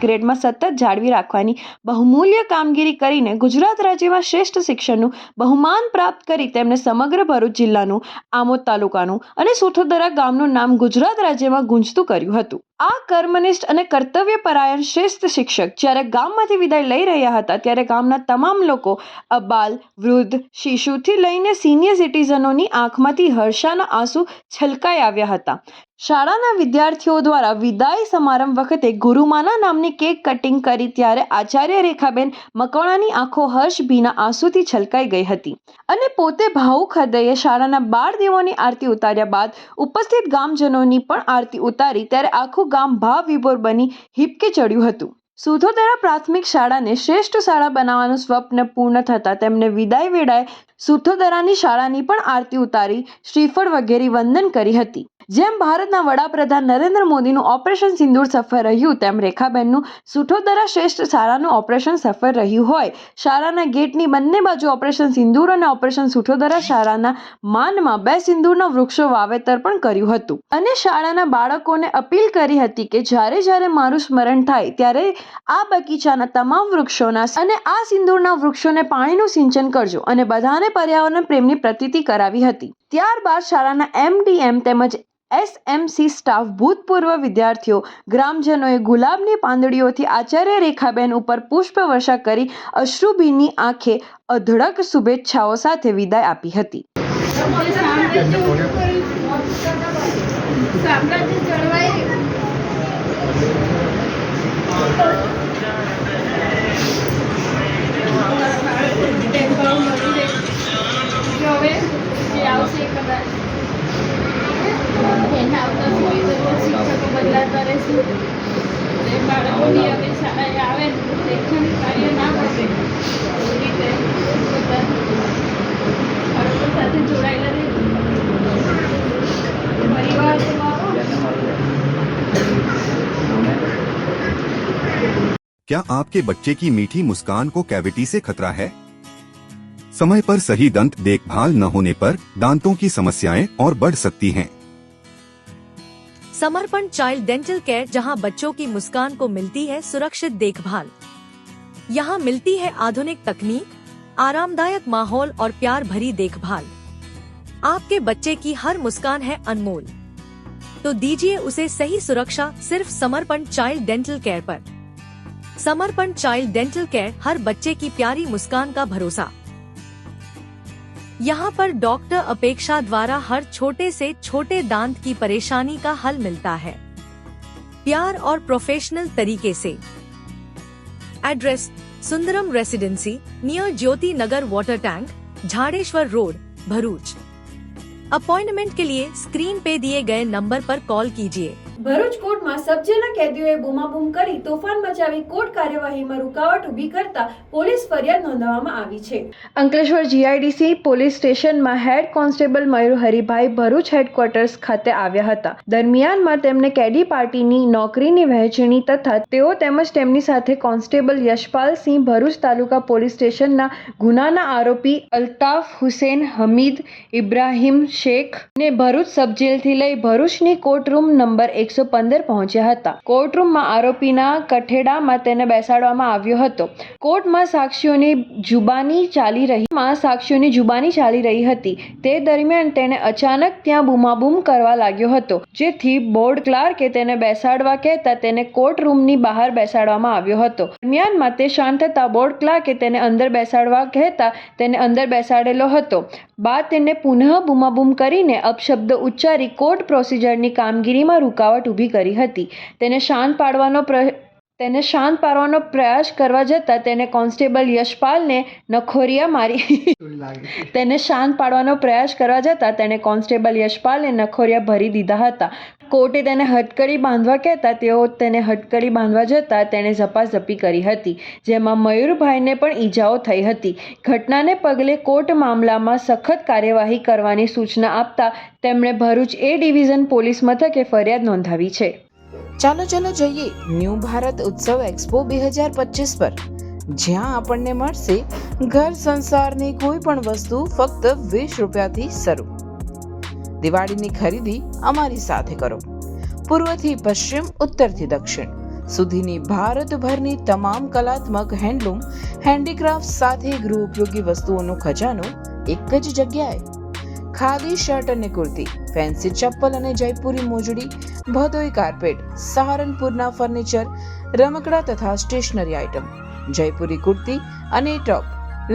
ગ્રેડમાં સતત જાળવી રાખવાની બહુમૂલ્ય કામગીરી કરીને ગુજરાત રાજ્યમાં શ્રેષ્ઠ શિક્ષણનું બહુમાન પ્રાપ્ત કરી તેમને સમગ્ર ભરૂચ જિલ્લાનું, આમોદ તાલુકાનું અને સુઠોદરા ગામનું નામ ગુજરાત રાજ્યમાં ગુંજતું કર્યું હતું. આ કર્મનિષ્ઠ અને કર્તવ્યપરાયણ શ્રેષ્ઠ શિક્ષક જ્યારે ગામમાંથી વિદાય લઈ રહ્યા હતા ત્યારે ગામના તમામ લોકો, અબાલ, વૃદ્ધ, શિશુથી લઈને સિનિયર સિટીઝનોની આંખમાંથી હર્ષાના આંસુ છલકાઈ આવ્યા હતા. શાળાના વિદ્યાર્થીઓ દ્વારા વિદાય સમારંભ વખતે ગુરુમાના નામની કેક કટિંગ કરી ત્યારે આચાર્ય રેખાબેન મકવાણાની આંખો હર્ષભીના આંસુથી છલકાઈ ગઈ હતી અને પોતે ભાવુક હૃદયે શાળાના બાળ દેવોની આરતી ઉતાર્યા બાદ ઉપસ્થિત ગામજનોની પણ આરતી ઉતારી ત્યારે આખું ગામ ભાવ વિભોર બની હિપકે ચડ્યું હતું. સુઠોદરા પ્રાથમિક શાળાને શ્રેષ્ઠ શાળા બનાવવાનું સ્વપ્ન પૂર્ણ થતાં તેમને વિદાય વેળાએ સુઠોદરાની શાળાની પણ આરતી ઉતારી શ્રીફળ વગેરે વંદન કરી હતી. જેમ ભારતના વડાપ્રધાન નરેન્દ્ર મોદીનું ઓપરેશન સિંદૂર સફળ રહ્યું તેમ રેખાબેનનું સુઠોદરા શ્રેષ્ઠ શાળાનું ઓપરેશન સફળ રહ્યું હોય. શાળાના ગેટની બંને બાજુ ઓપરેશન સિંદૂર અને ઓપરેશન સુઠોદરા શાળાના માનમાં 2 સિંદૂરના વૃક્ષો વાવેતર પણ કર્યું હતું અને શાળાના બાળકોને અપીલ કરી હતી કે જ્યારે મારું સ્મરણ થાય ત્યારે આ બગીચાના તમામ વૃક્ષોના અને આ સિંદૂરના વૃક્ષોને પાણીનું સિંચન કરજો અને બધાને પર્યાવરણ પ્રેમની પ્રતીતિ કરાવી હતી. ત્યારબાદ શાળાના MDM તેમજ SMC સ્ટાફ, ભૂતપૂર્વ વિદ્યાર્થીઓ, ગ્રામજનોએ ગુલાબની પાંદડીઓથી આચાર્ય રેખાબેન ઉપર પુષ્પ વર્ષા કરી અશ્રુભીની આંખે અઢળક શુભેચ્છાઓ સાથે વિદાય આપી હતી. શિક્ષકો બદલાતા રહેશે, બાળકોની હવે શાળાએ આવે શૈક્ષણિક કાર્ય ના પડે એ રીતે બાળકો સાથે જોડાયેલા રહે. પરિવાર क्या आपके बच्चे की मीठी मुस्कान को कैविटी से खतरा है? समय पर सही दंत देखभाल न होने पर दांतों की समस्याएं और बढ़ सकती हैं। समर्पण चाइल्ड डेंटल केयर, जहां बच्चों की मुस्कान को मिलती है सुरक्षित देखभाल। यहां मिलती है आधुनिक तकनीक, आरामदायक माहौल और प्यार भरी देखभाल। आपके बच्चे की हर मुस्कान है अनमोल, तो दीजिए उसे सही सुरक्षा सिर्फ समर्पण चाइल्ड डेंटल केयर पर। समर्पण चाइल्ड डेंटल केयर, हर बच्चे की प्यारी मुस्कान का भरोसा। यहाँ पर डॉक्टर अपेक्षा द्वारा हर छोटे से छोटे दांत की परेशानी का हल मिलता है, प्यार और प्रोफेशनल तरीके से। Address: Sundaram residency near Jyoti Nagar water tank, Jhadeshwar road, Bharuch. Appointment के लिए स्क्रीन पे दिए गए नंबर पर कॉल कीजिए। ભરૂચ કોર્ટમાં સબ જેલના કેદીઓએ બૂમાબૂમ કરી તોફાન મચાવી કોર્ટ કાર્યવાહીમાં રૂકાવટ ઊભી કરતા પોલીસ ફરિયાદ નોંધાવવામાં આવી છે. અંકલેશ્વર જીઆઈડીસી પોલીસ સ્ટેશનમાં હેડ કોન્સ્ટેબલ મયુર હરિભાઈ ભરૂચ હેડક્વાર્ટર્સ ખાતે આવ્યા હતા. દરમિયાનમાં તેમને કેડી પાર્ટીની નોકરીની વહેંચણી તથા તેઓ તેમજ તેમની સાથે કોન્સ્ટેબલ યશપાલસિંહ ભરૂચ તાલુકા પોલીસ સ્ટેશનના ગુનાના આરોપી અલ્તાફ હુસેન હમીદ ઇબ્રાહિમ શેખ ને ભરૂચ સબ જેલથી લઈ ભરૂચની કોર્ટરૂમ નંબર 115 પહોંચ્યા હતા. કોર્ટરૂમમાં આરોપીના કઠેડામાં તેને બેસાડવામાં આવ્યો હતો. કોર્ટમાં સાક્ષીઓની જુબાની ચાલી રહી હતી. તે દરમિયાન તેને અચાનક ત્યાં બૂમાબૂમ કરવા લાગ્યો હતો, જેથી બોર્ડ ક્લાર્કે તેને બેસાડવા કહેતા તેને કોર્ટરૂમની બહાર બેસાડવામાં આવ્યો હતો. દરમિયાનમાં તે શાંત થતા બોર્ડ ક્લાર્કે તેને અંદર બેસાડવા કહેતા તેને અંદર બેસાડેલો હતો. બાદ તેને પુનઃ બૂમાબૂમ કરીને અપશબ્દ ઉચ્ચારી કોર્ટ પ્રોસિજરની કામગીરીમાં રૂકાવટ ઊભી કરી હતી. તેને શાંત પાડવાનો પ્રયાસ કરવા જતાં તેને કોન્સ્ટેબલ યશપાલને નખોરિયા ભરી દીધા હતા. કોર્ટે તેને હથકડી બાંધવા કહેતા તેઓ તેને હથકડી બાંધવા જતાં તેણે ઝપાઝપી કરી હતી, જેમાં મયુરભાઈને પણ ઈજાઓ થઈ હતી. ઘટનાને પગલે કોર્ટ મામલામાં સખત કાર્યવાહી કરવાની સૂચના આપતા તેમણે ભરૂચ એ ડિવિઝન પોલીસ મથકે ફરિયાદ નોંધાવી છે. ચાલો જઈએ ન્યૂ ભારત ઉત્સવ એક્સપો 2025 પર, જ્યાં આપણને મળશે ઘર સંસારની કોઈ પણ વસ્તુ ફક્ત 20 રૂપિયાથી શરૂ. દિવાળીની ખરીદી અમારી સાથે કરો. પૂર્વથી પશ્ચિમ, ઉત્તરથી દક્ષિણ સુધીની ભારતભરની તમામ કલાત્મક હેન્ડલૂમ, હેન્ડીક્રાફ્ટ સાથે ગૃહ ઉપયોગી વસ્તુઓનો ખજાનો એક જ જગ્યાએ. ખાદી શર્ટ અને કુર્તી, ફેન્સી ચપ્પલ અને જયપુરી મોજડી, ભદોઈ કાર્પેટ, સહારનપુરના ફર્નિચર, રમકડા તથા સ્ટેશનરી આઇટમ, જયપુરી કુર્તી અને ટોપ,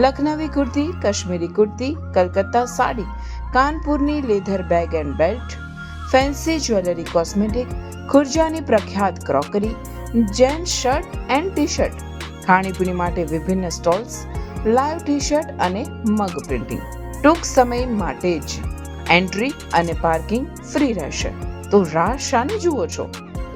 લખનવી કુર્તી, કાશ્મીરી કુર્તી, કલકત્તા સાડી, કાનપુરની leather bag and belt, fancy jewellery, cosmetic, ખુરજાની પ્રખ્યાત crockery, gents shirt and T shirt, ખાણીપીણી માટે વિભિન્ન સ્ટોલ્સ, લાઈવ ટી શર્ટ અને મગ પ્રિન્ટિંગ. ટૂંક સમય માટે જ એન્ટ્રી અને પાર્કિંગ ફ્રી રહેશે. તો રાહ શાની જુઓ છો?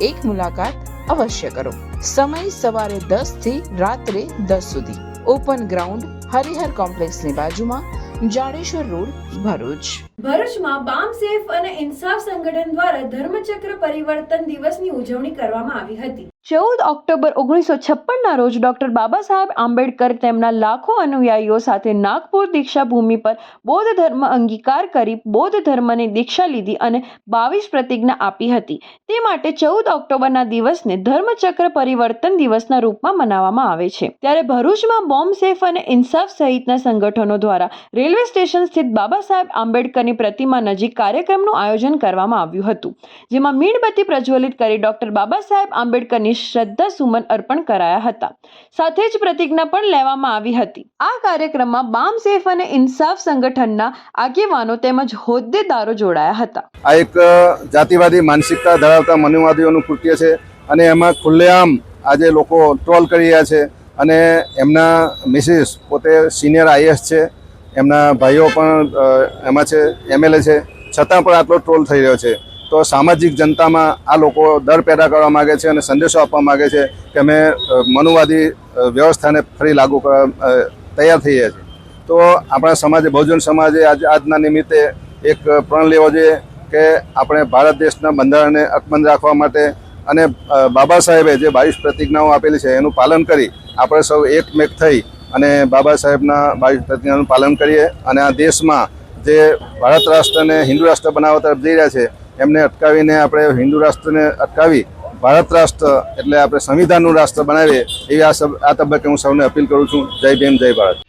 એક મુલાકાત અવશ્ય કરો. સમય સવારે 10 થી રાત્રે 10 સુધી. ઓપન ગ્રાઉન્ડ, હરિહર કોમ્પ્લેક્સની બાજુમાં, જાડેશ્વર રોડ, ભરૂચ. ભરૂચમાં બામ સેફ અને ઇન્સાફ સંગઠન દ્વારા ધર્મચક્ર પરિવર્તન દિવસની ઉજવણી કરવામાં આવી હતી. 14 ઓક્ટોબર 1956ના રોજ ડોક્ટર બાબા સાહેબ આંબેડકર તેમના લાખો અનુયાયીઓ સાથે નાગપુર દીક્ષા ભૂમિ પર બૌદ્ધ ધર્મ અંગીકાર કરી બૌદ્ધ ધર્મની દીક્ષા લીધી અને 22 પ્રતિજ્ઞા આપી હતી. તે માટે 14 ઓક્ટોબરના દિવસને ધર્મચક્ર પરિવર્તન દિવસના રૂપમાં મનાવવામાં આવે છે. ત્યારે ભરૂચમાં બોમ્બ સેફ અને ઇન્સાફ સહિતના સંગઠનો દ્વારા રેલવે સ્ટેશન સ્થિત બાબા સાહેબ આંબેડકરની પ્રતિમા નજીક કાર્યક્રમનું આયોજન કરવામાં આવ્યું હતું, જેમાં મીણબત્તી પ્રજ્વલિત કરી ડોક્ટર બાબા સાહેબ આંબેડકરની શ્રદ્ધા સુમન અર્પણ કરાયા હતા. સાથે જ પ્રતિજ્ઞા પણ લેવામાં આવી હતી. આ કાર્યક્રમમાં બામ સેફ અને ઇન્સાફ સંગઠનના આગેવાનો તેમજ હોદ્દેદારો જોડાયા હતા. આ એક જાતિવાદી માનસિકતા ધરાવતા મનુવાદીઓનું કૃત્ય છે અને એમાં ખુલ્લેઆમ આજે લોકો ટ્રોલ કરી રહ્યા છે અને એમના મિસિસ પોતે સિનિયર આઈએસ છે, એમના ભાઈઓ પણ એમાં છે, એમએલએ છે, છતાં પણ આટલો ટ્રોલ થઈ રહ્યો છે. તો સામાજિક જનતામાં આ લોકો ડર પેદા કરવા માગે છે અને સંદેશો આપવા માગે છે કે અમે મનુવાદી વ્યવસ્થાને ફરી લાગુ કરવા તૈયાર થઈ રહ્યા છીએ. તો આપણા સમાજે, બહુજન સમાજે આજના નિમિત્તે એક પ્રણ લેવો જોઈએ કે આપણે ભારત દેશના બંધારણને અકબંધ રાખવા માટે અને બાબા સાહેબે જે 22 પ્રતિજ્ઞાઓ આપેલી છે એનું પાલન કરી આપણે સૌ એકમેક થઈ અને બાબા સાહેબના 22 પ્રતિજ્ઞાનું પાલન કરીએ અને આ દેશમાં જે ભારત રાષ્ટ્રને હિન્દુ રાષ્ટ્ર બનાવવા તરફ જઈ રહ્યા છે એમને અટકાવીને આપણે હિન્દુ રાષ્ટ્રને અટકાવી ભારત રાષ્ટ્ર એટલે આપણે સંવિધાનનું રાષ્ટ્ર બનાવીએ એવી આ તબક્કે હું સૌને અપીલ કરું છું. જય ભીમ, જય ભારત.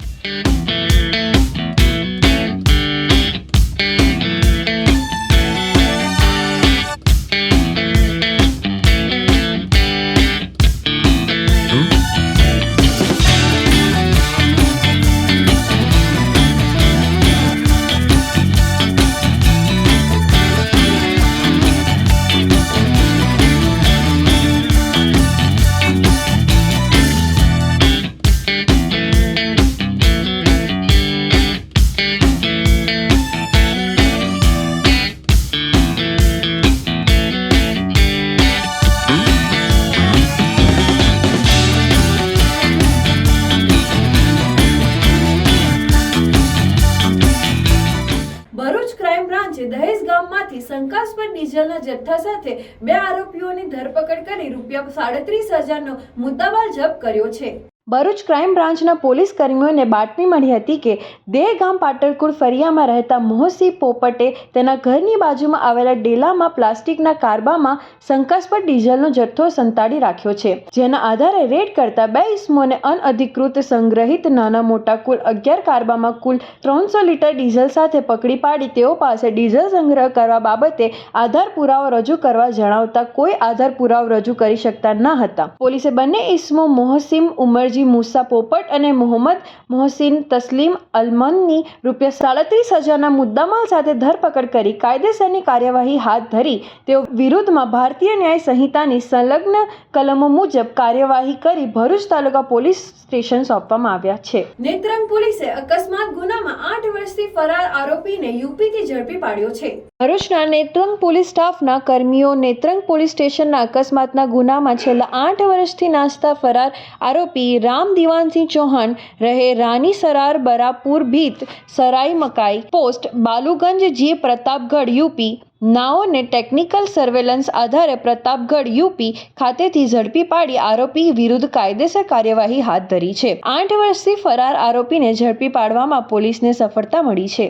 જથ્થા સાથે 2 આરોપીઓની ધરપકડ કરી ₹37,000નો મુદ્દામાલ જપ્ત કર્યો છે. ભરૂચ ક્રાઇમ બ્રાન્ચના પોલીસ કર્મીઓને બાતમી મળી હતી કે દેહગામ પાટણકુડ ફરિયામાં રહેતા મોહસિન પોપટે તેના ઘરની બાજુમાં આવેલા ડેલામાં પ્લાસ્ટિકના કારબામાં શંકાસ્પદ ડીઝલનો જથ્થો સંતાડી રાખ્યો છે, જેના આધારે રેડ કરતા 2 ઇસમોને અનઅધિકૃત સંગ્રહિત નાના મોટા કુલ 11 કારબામાં કુલ 300 લીટર ડીઝલ સાથે પકડી પાડી તેઓ પાસે ડીઝલ સંગ્રહ કરવા બાબતે આધાર પુરાવો રજૂ કરવા જણાવતા કોઈ આધાર પુરાવો રજૂ કરી શકતા ન હતા. પોલીસે બંને ઇસમો મોહસિન ઉમર મૂસા પોપટ અને મોહમ્મદ મોહસિન તસ્લીમ અલમનની ₹37,000ના મુદ્દામાલ સાથે ધરપકડ કરી કાયદેસરની કાર્યવાહી હાથ ધરી તેઓ વિરુદ્ધમાં ભારતીય ન્યાય સંહિતાની સંલગ્ન કલમો મુજબ કાર્યવાહી કરી ભરૂચ તાલુકા પોલીસ સ્ટેશન સોંપવામાં આવ્યા છે. નેત્રંગ પોલીસે અકસ્માત ગુનામાં 8 વર્ષથી ફરાર આરોપીને યુપીથી ઝડપી પાડ્યો છે. ભરૂચના નેત્રંગ પોલીસ સ્ટાફના કર્મીઓ નેત્રંગ પોલીસ સ્ટેશનના અકસ્માતના ગુનામાં છેલ્લા 8 વર્ષથી નાસતા ફરાર આરોપી राम दीवानसिंह चौहान रहे रानी सरार बरापुर भीत सराय मकाई पोस्ट बालूगंज जी प्रतापगढ़ यूपी नाओने टेक्निकल सर्वेलन्स आधारे प्रतापगढ़ यूपी खातेથી ઝડપી પાડી આરોપી વિરુદ્ધ કાયદેસર કાર્યવાહી હાથ ધરી છે. 8 વર્ષથી ફરાર આરોપીને ઝડપી પાડવામાં પોલીસને સફળતા મળી છે.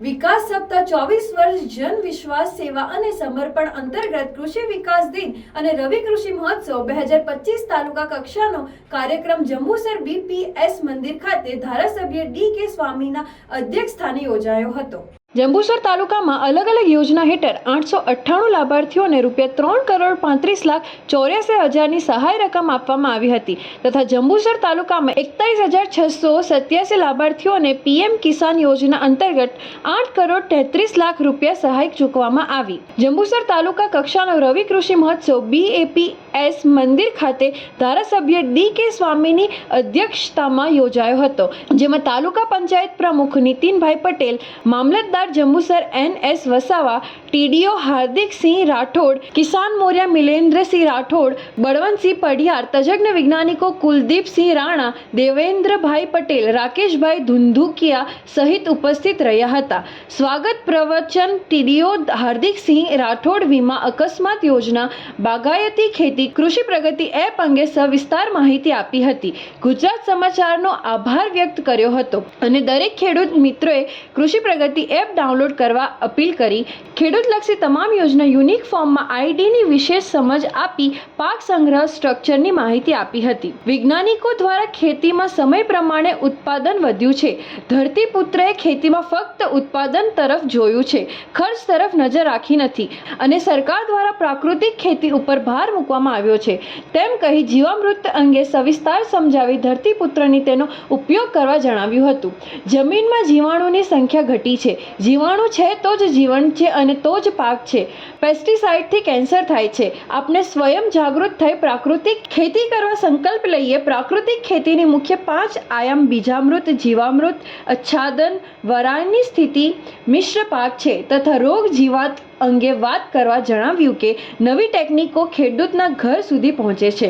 વિકાસ સપ્તાહ 24 વર્ષ જન વિશ્વાસ સેવા અને સમર્પણ અંતર્ગત કૃષિ વિકાસ દિન અને રવિ કૃષિ મહોત્સવ 2025 તાલુકા કક્ષાનો કાર્યક્રમ જંબુસર BPS મંદિર ખાતે ધારાસભ્ય DK સ્વામીના અધ્યક્ષસ્થાને યોજાયો હતો. જંબુસર તાલુકામાં અલગ અલગ યોજના હેઠળ 898 લાભાર્થીઓને ₹3,35,84,000ની સહાય રકમ આપવામાં આવી હતી તથા જંબુસર તાલુકામાં 41,687 લાભાર્થીઓને PM કિસાન યોજના અંતર્ગત ₹8,33,00,000 સહાય ચૂકવવામાં આવી. જંબુસર તાલુકા કક્ષાનો રવિ કૃષિ મહોત્સવ BAPS મંદિર ખાતે ધારાસભ્ય DK સ્વામીની અધ્યક્ષતામાં યોજાયો હતો, જેમાં તાલુકા પંચાયત પ્રમુખ નીતિનભાઈ પટેલ, મામલતદાર જંબુસર NS વસાવા, TDO હાર્દિકસિંહ રાઠોડ, કિસાન મોર્યા મિલેન્દ્રસિંહ રાઠોડ, બળવંતસિંહ પઢિયાર, તજજ્ઞ વૈજ્ઞાનિકો કુલદીપસિંહ રાણા, દેવેન્દ્રભાઈ પટેલ, રાકેશભાઈ ધુંધુકિયા સહિત ઉપસ્થિત રહ્યા હતા. સ્વાગત પ્રવચન TDO હાર્દિકસિંહ રાઠોડ વીમા અકસ્માત યોજના, બાગાયતી ખેતી, કૃષિ પ્રગતિ એપ અંગે સવિસ્તાર માહિતી આપી હતી. ગુજરાત સમાચારનો આભાર વ્યક્ત કર્યો હતો અને દરેક ખેડૂત મિત્રોએ કૃષિ પ્રગતિ એપ ડાઉનલોડ કરવા અપીલ કરી ખેડૂતલક્ષી તમામ યોજના યુનિક ફોર્મમાં IDની વિશેષ સમજ આપી પાક સંગ્રહ સ્ટ્રક્ચરની માહિતી આપી હતી. વૈજ્ઞાનિકો દ્વારા ખેતીમાં સમય પ્રમાણે ઉત્પાદન વધ્યું છે. ધરતીપુત્રએ ખેતીમાં ફક્ત ઉત્પાદન તરફ જોયું છે, ખર્ચ તરફ નજર રાખી નથી અને સરકાર દ્વારા પ્રાકૃતિક ખેતી ઉપર ભાર મૂકવામાં આવ્યો છે તેમ કહી જીવામૃત અંગે સવિસ્તાર સમજાવી ધરતીપુત્રની તેનો ઉપયોગ કરવા જણાવ્યું હતું. જમીનમાં જીવાણુની સંખ્યા ઘટી છે. જીવાણુ છે તો જ જીવન છે અને તો જ પાક છે. પેસ્ટિસાઇડથી કેન્સર થાય છે. આપણે સ્વયં જાગૃત થઈ પ્રાકૃતિક ખેતી કરવા સંકલ્પ લઈએ. પ્રાકૃતિક ખેતીની મુખ્ય 5 આયામ બીજામૃત, જીવામૃત, આચ્છાદન, વરાળની સ્થિતિ, મિશ્ર પાક છે તથા રોગ જીવાત અંગે વાત કરવા જણાવ્યું કે નવી ટેકનિકો ખેડૂતના ઘર સુધી પહોંચે છે.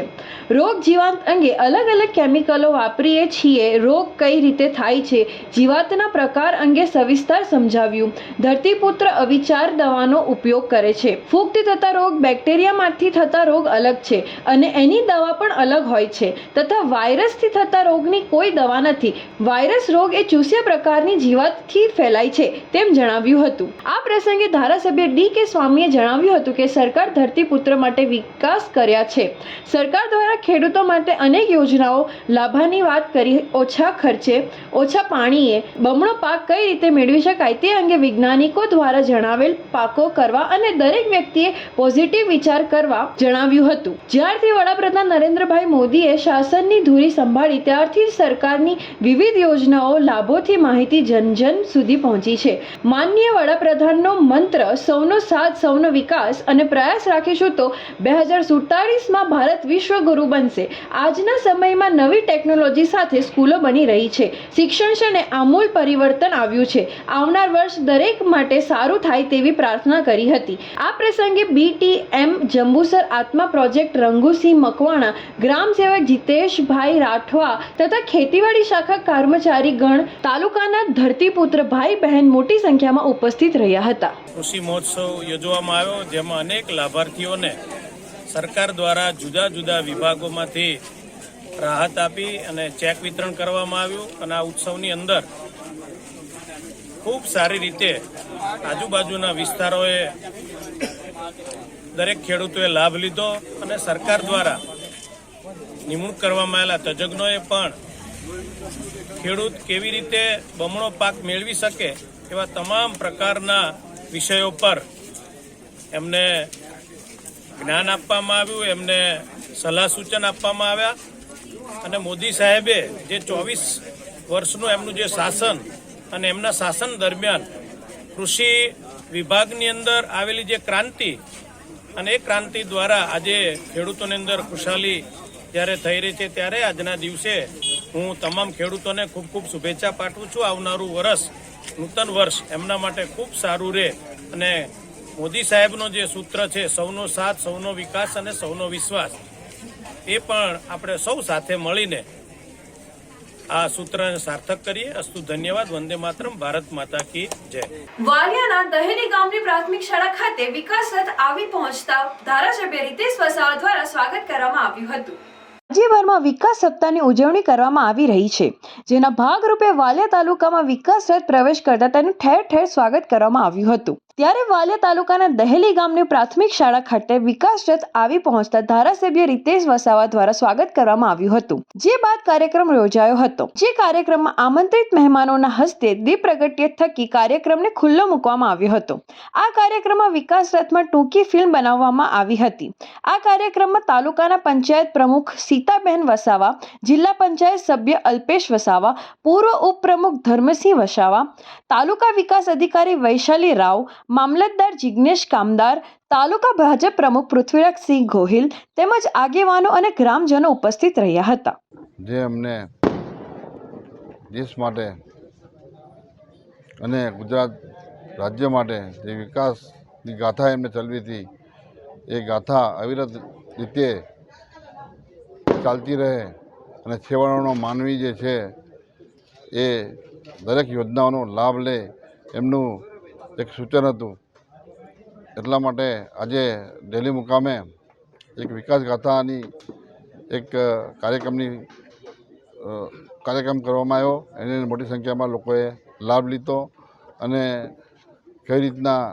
રોગ જીવાત અંગે અલગ અલગ કેમિકલો વાપરીએ છીએ. રોગ કઈ રીતે થાય છે, જીવાતના પ્રકાર અંગે સવિસ્તાર સમજાવ્યું. ધરતીપુત્ર અવિચાર દવાનો ઉપયોગ કરે છે. ફૂગથી થતા રોગ બેક્ટેરિયામાંથી થતા રોગ અલગ છે અને એની દવા પણ અલગ હોય છે તથા વાયરસથી થતા રોગની કોઈ દવા નથી. વાયરસ રોગ એ ચૂસ્યા પ્રકારની જીવાતથી ફેલાય છે તેમ જણાવ્યું હતું. આ પ્રસંગે ધારાસભ્ય DK સ્વામીએ જણાવ્યું હતું કે સરકાર ધરતીપુત્ર માટે વિકાસ કર્યા છે. સરકાર દ્વારા ખેડૂતો માટે અનેક યોજનાઓ લાભાની વાત કરી. ઓછા ખર્ચે, ઓછા પાણીએ બમણો પાક કઈ રીતે મેળવી શકાય તે અંગે વૈજ્ઞાનિકો દ્વારા જણાવેલ પાકો કરવા અને દરેક વ્યક્તિએ પોઝિટિવ વિચાર કરવા જણાવ્યું હતું. જ્યારથી વડાપ્રધાન નરેન્દ્રભાઈ મોદીએ શાસનની ધુરી સંભાળી ત્યારથી સરકારની વિવિધ યોજનાઓ લાભોથી માહિતી જન સુધી પહોંચી છે. માનનીય વડાપ્રધાનનો મંત્ર સૌનો સાથ, સૌનો વિકાસ અને પ્રયાસ રાખીશું તો 2047માં ભારત વિશ્વગુરુ બનશે. આજના સમયમાં નવી ટેકનોલોજી સાથે સ્કૂલો બની રહી છે. શિક્ષણ ક્ષેત્રે આમૂલ પરિવર્તન આવ્યું છે. આવનાર વર્ષ દરેક માટે સારું થાય તેવી પ્રાર્થના કરી હતી. આ પ્રસંગે BTM જંબુસર આત્મા પ્રોજેક્ટ રંગુસિંહ મકવાણા, ગ્રામ સેવક જીતેશભાઈ રાઠવા તથા ખેતીવાડી શાખા કર્મચારી ગણ, તાલુકાના ધરતીપુત્ર ભાઈ બહેન મોટી સંખ્યામાં ઉપસ્થિત રહ્યા હતા. કૃષિ મહોત્સવ ઉત્સવ યોજવામાં આવ્યો, જેમાં અનેક લાભાર્થીઓને સરકાર દ્વારા જુદા જુદા વિભાગોમાંથી રાહત આપી અને ચેક વિતરણ કરવામાં આવ્યું. અને આ ઉત્સવની અંદર ખૂબ સારી રીતે આજુબાજુના વિસ્તારોએ દરેક ખેડૂતોએ લાભ લીધો અને સરકાર દ્વારા નિમણૂક કરવામાં આવેલા તજજ્ઞોએ પણ ખેડૂત કેવી રીતે બમણો પાક મેળવી શકે એવા તમામ પ્રકારના વિષયો પર એમને જ્ઞાન આપવામાં આવ્યું, એમને સલાહ સૂચન આપવામાં આવ્યા. અને મોદી સાહેબે જે 24 વર્ષનું એમનું જે શાસન અને એમના શાસન દરમિયાન કૃષિ વિભાગની અંદર આવેલી જે ક્રાંતિ અને એ ક્રાંતિ દ્વારા આજે ખેડૂતોની અંદર ખુશાલી જ્યારે થઈ રહી છે, ત્યારે આજના દિવસે હું તમામ ખેડૂતોને ખૂબ ખૂબ શુભેચ્છા પાઠવું છું. આવનારું વર્ષ, નૂતન વર્ષ એમના માટે ખૂબ સારું રહે. અને મોદી સાહેબનો જે સૂત્ર છે, સૌનો સાથ, સૌનો વિકાસ અને સૌનો વિશ્વાસ, એ પણ આપણે સૌ સાથે મળીને આ સૂત્રને સાર્થક કરીએ. અસ્તુ, ધન્યવાદ. વંદે માતરમ. ભારત માતા કી જય. વાલિયાના દહેલી ગામની પ્રાથમિક શાળા ખાતે વિકાસ રથ આવી પહોંચતા ધારાસભ્ય રીતેશ વસાવા દ્વારા સ્વાગત કરવામાં આવ્યું હતું. રાજ્યભરમાં વિકાસ સપ્તાહની ઉજવણી કરવામાં આવી રહી છે, જેના ભાગરૂપે વાલિયા તાલુકામાં વિકાસ રથ પ્રવેશ કરતા તેનું ઠેર ઠેર સ્વાગત કરવામાં આવ્યું હતું. ત્યારે વાલિયા તાલુકાના દહેલી ગામની પ્રાથમિક શાળા ખાતે વિકાસ રથ આવી પહોંચતા ધારાસભ્ય રીતેશ વસાવા દ્વારા સ્વાગત કરવામાં આવ્યું હતું. જે બાદ કાર્યક્રમ યોજાયો હતો, જે કાર્યક્રમમાં આમંત્રિત મહેમાનોના હસ્તે દીપ પ્રગટ્ય થકી કાર્યક્રમને ખુલ્લો મૂકવામાં આવ્યો હતો. આ કાર્યક્રમમાં વિકાસ રથમાં ટૂંકી ફિલ્મ બનાવવામાં આવી હતી. આ કાર્યક્રમમાં તાલુકાના પંચાયત પ્રમુખ સીતાબેન વસાવા, જિલ્લા પંચાયત સભ્ય અલ્પેશ વસાવા, પૂર્વ ઉપપ્રમુખ ધર્મસિંહ વસાવા, તાલુકા વિકાસ અધિકારી વૈશાલી રાવ, મામલતદાર જિગ્નેશ કામદાર, તાલુકા ભાજપ પ્રમુખ પૃથ્વીરાજસિંહ ગોહિલ તેમજ આગેવાનો અને ગ્રામજનો ઉપસ્થિત રહ્યા હતા. જે અમને દેશ માટે અને ગુજરાત રાજ્ય માટે જે વિકાસની ગાથા એમને ચલાવી હતી, એ ગાથા અવિરત રીતે ચાલતી રહે અને છેવાડાનો માનવી જે છે એ દરેક યોજનાઓનો લાભ લે, એમનું એક સૂચન હતું. એટલા માટે આજે દિલ્હી મુકામે એક વિકાસ ગાથાની એક કાર્યક્રમ કરવામાં આવ્યો. એને મોટી સંખ્યામાં લોકોએ લાભ લીધો અને કઈ રીતના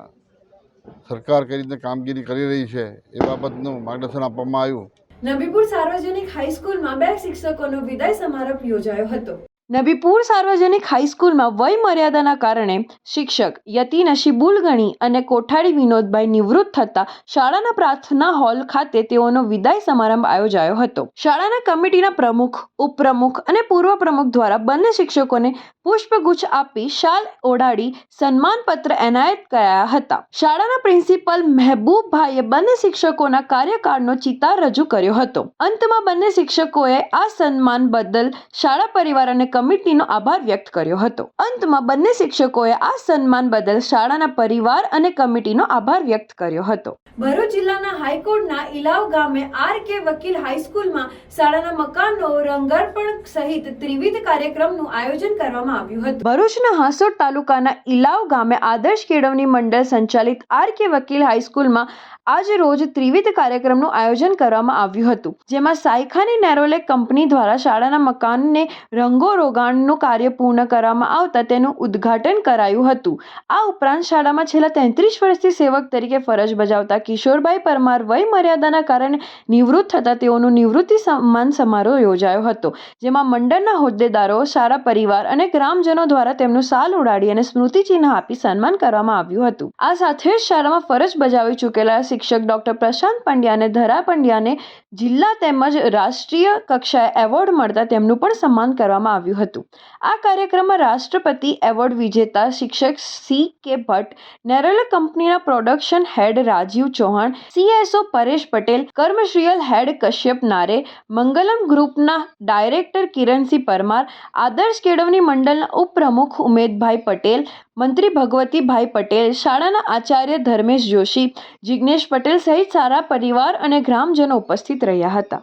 સરકાર કઈ રીતના કામગીરી કરી રહી છે એ બાબતનું માર્ગદર્શન આપવામાં આવ્યું. નબીપુર સાર્વજનિક હાઈસ્કૂલમાં 2 શિક્ષકોનો વિદાય સમારોહ યોજાયો હતો. નબીપુર સાર્વજનિક હાઈસ્કૂલમાં વય મર્યાદાના કારણે શિક્ષક યતિ નશીબુલ ગણી અને કોઠારી વિનોદભાઈ નિવૃત્ત થતા શાળાના પ્રાર્થના હોલ ખાતે તેઓનો વિદાય સમારંભ આયોજાયો હતો. શાળાના કમિટીના પ્રમુખ, ઉપપ્રમુખ અને પૂર્વ પ્રમુખ દ્વારા બંને શિક્ષકોને પુષ્પગુચ્છ આપી શાલ ઓઢાડી સન્માનપત્ર એનાયત કરાયા હતા. શાળાના પ્રિન્સિપલ મહેબૂબભાઈએ બંને શિક્ષકોના કાર્યકાળનો ચિતાર રજૂ કર્યો હતો. અંતમાં બંને શિક્ષકોએ આ સન્માન બદલ શાળા પરિવાર અને કમિટીનો આભાર વ્યક્ત કર્યો હતો. અંતમાં બંને શિક્ષકોએ આ સન્માન બદલ શાળાના પરિવાર અને કમિટીનો આભાર વ્યક્ત કર્યો હતો. ભરૂચ જિલ્લાના હાઈકોર્ટના ઇલાવ ગામે આર.કે. વકીલ હાઈસ્કૂલમાં શાળાના મકાનનો રંગારપણ સહિત ત્રિવિધ કાર્યક્રમનું આયોજન કરવામાં આવ્યું હતું. ભરૂચના હાંસોટ તાલુકાના ઇલાવ ગામે આદર્શ કેળવણી મંડળ સંચાલિત આર.કે. વકીલ હાઈસ્કૂલમાં આજ રોજ ત્રિવિધ કાર્યક્રમનું આયોજન કરવામાં આવ્યું હતું, જેમાં સાયખાની નેરોલેક કંપની દ્વારા શાળાના મકાનને રંગોરોગાણનું કાર્ય પૂર્ણ કરવામાં આવતા તેનું ઉદ્ઘાટન કરાયું હતું. આ ઉપરાંત શાળામાં છેલ્લા 33 વર્ષથી સેવક તરીકે ફરજ બજાવતા કિશોરભાઈ પરમાર વય મર્યાદાના કારણે નિવૃત્ત થતા તેઓનું નિવૃત્તિ સન્માન સમારોહ યોજાયો હતો, જેમાં મંડળના હોદ્દેદારો, શાળા પરિવાર અને ગ્રામજનો દ્વારા તેમનું શાલ ઉડાડી અને સ્મૃતિચિહ્ન આપી સન્માન કરવામાં આવ્યું હતું. આ સાથે જ શાળામાં ફરજ બજાવી ચૂકેલા શિક્ષક ડોક્ટર પ્રશાંત પંડ્યા અને ધરા પંડ્યાને જિલ્લા તેમજ રાષ્ટ્રીય કક્ષાએ એવોર્ડ મળતા તેમનું પણ સન્માન કરવામાં આવ્યું હતું. આ કાર્યક્રમમાં રાષ્ટ્રપતિ એવોર્ડ વિજેતા શિક્ષક C.K. ભટ્ટ, નેરોલેક કંપનીના પ્રોડક્શન હેડ રાજીવ ચૌહાણ, CSO પરેશ પટેલ, કર્મશ્રીયલ હેડ કશ્યપ નારે, મંગલમ ગ્રુપના ડાયરેક્ટર કિરણસિંહ પરમાર, આદર્શ કેળવણી મંડળના ઉપપ્રમુખ ઉમેદભાઈ પટેલ, મંત્રી ભગવતીભાઈ પટેલ, શાળાના આચાર્ય ધર્મેશ જોશી, જિગ્નેશ પટેલ સહિત સારા પરિવાર અને ગ્રામજનો ઉપસ્થિત રહ્યા હતા.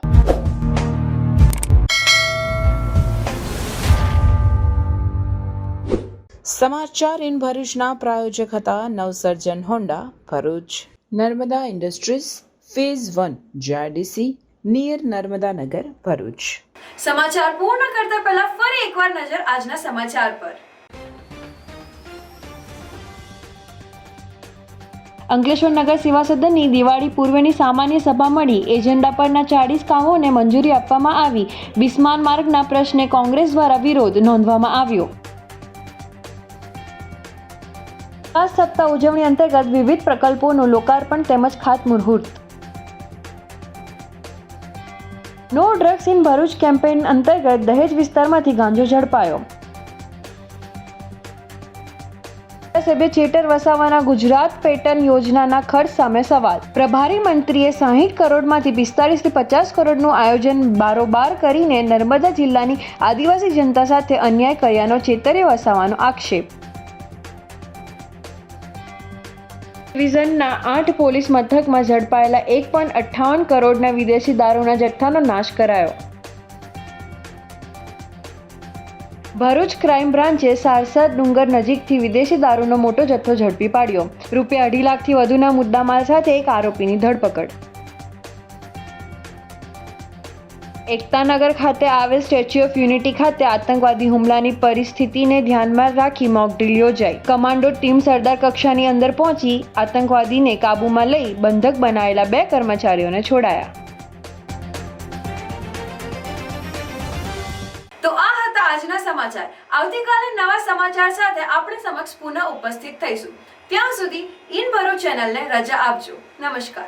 સમાચાર ઇન ભરૂચના પ્રાયોજક હતા Navsarjan Honda Bharuch, Narmada industries phase 1 JIDC near Narmadanagar Bharuch. સમાચાર પૂર્ણ કરતા પહેલા ફરી એકવાર નજર આજના સમાચાર પર. અંકલેશ્વર નગર સેવા સદનની દિવાળી પૂર્વેની સામાન્ય સભા મળી. એજન્ડા પરના 40 કામોને મંજૂરી આપવામાં આવી. બિસ્માર માર્ગના પ્રશ્ને કોંગ્રેસ દ્વારા વિરોધ નોંધવામાં આવ્યો. વિકાસ સપ્તાહ ઉજવણી અંતર્ગત વિવિધ પ્રકલ્પોનું લોકાર્પણ તેમજ ખાતમુહૂર્ત. No drugs in Bharuch campaign અંતર્ગત દહેજ વિસ્તારમાંથી ગાંજો ઝડપાયો. ધારાસભ્ય ચેટર વસાવાના ગુજરાત પેટર્ન યોજનાના ખર્ચ સામે સવાલ. પ્રભારી મંત્રીએ 60 કરોડમાંથી 45 થી 50 કરોડનું આયોજન બારોબાર કરીને નર્મદા જિલ્લાની આદિવાસી જનતા સાથે અન્યાય કર્યાનો ચેતરે વસાવાનો આક્ષેપ. ડિવિઝનના 8 પોલીસ મથકમાં ઝડપાયેલા 1.58 કરોડના વિદેશી દારૂના જથ્થાનો નાશ કરાયો. ભરૂચ ક્રાઇમ બ્રાન્ચે સારસદ ડુંગર નજીકથી વિદેશી દારૂનો મોટો જથ્થો ઝડપી પાડ્યો. રૂપિયા 2.5 લાખથી વધુના મુદ્દામાલ સાથે એક આરોપીની ધરપકડ. એકતાનગર ખાતે આવેલ સ્ટેચ્યુ ઓફ યુનિટી ખાતે આતંકવાદી હુમલાની પરિસ્થિતિને ધ્યાનમાં રાખી મોક ડ્રીલ યોજાઈ. કમાન્ડો ટીમ સરદાર કક્ષાની અંદર પહોંચી આતંકવાદીને કાબૂમાં લઈ બંધક બનાયેલા 2 કર્મચારીઓને છોડાયા. તો આ હતા આજના સમાચાર. આવતીકાલે નવા સમાચાર સાથે આપણે સમક્ષ પુનઃ ઉપસ્થિત થઈશું. ત્યાં સુધી ઇન ભરૂચ ચેનલને રજા આપજો. નમસ્કાર.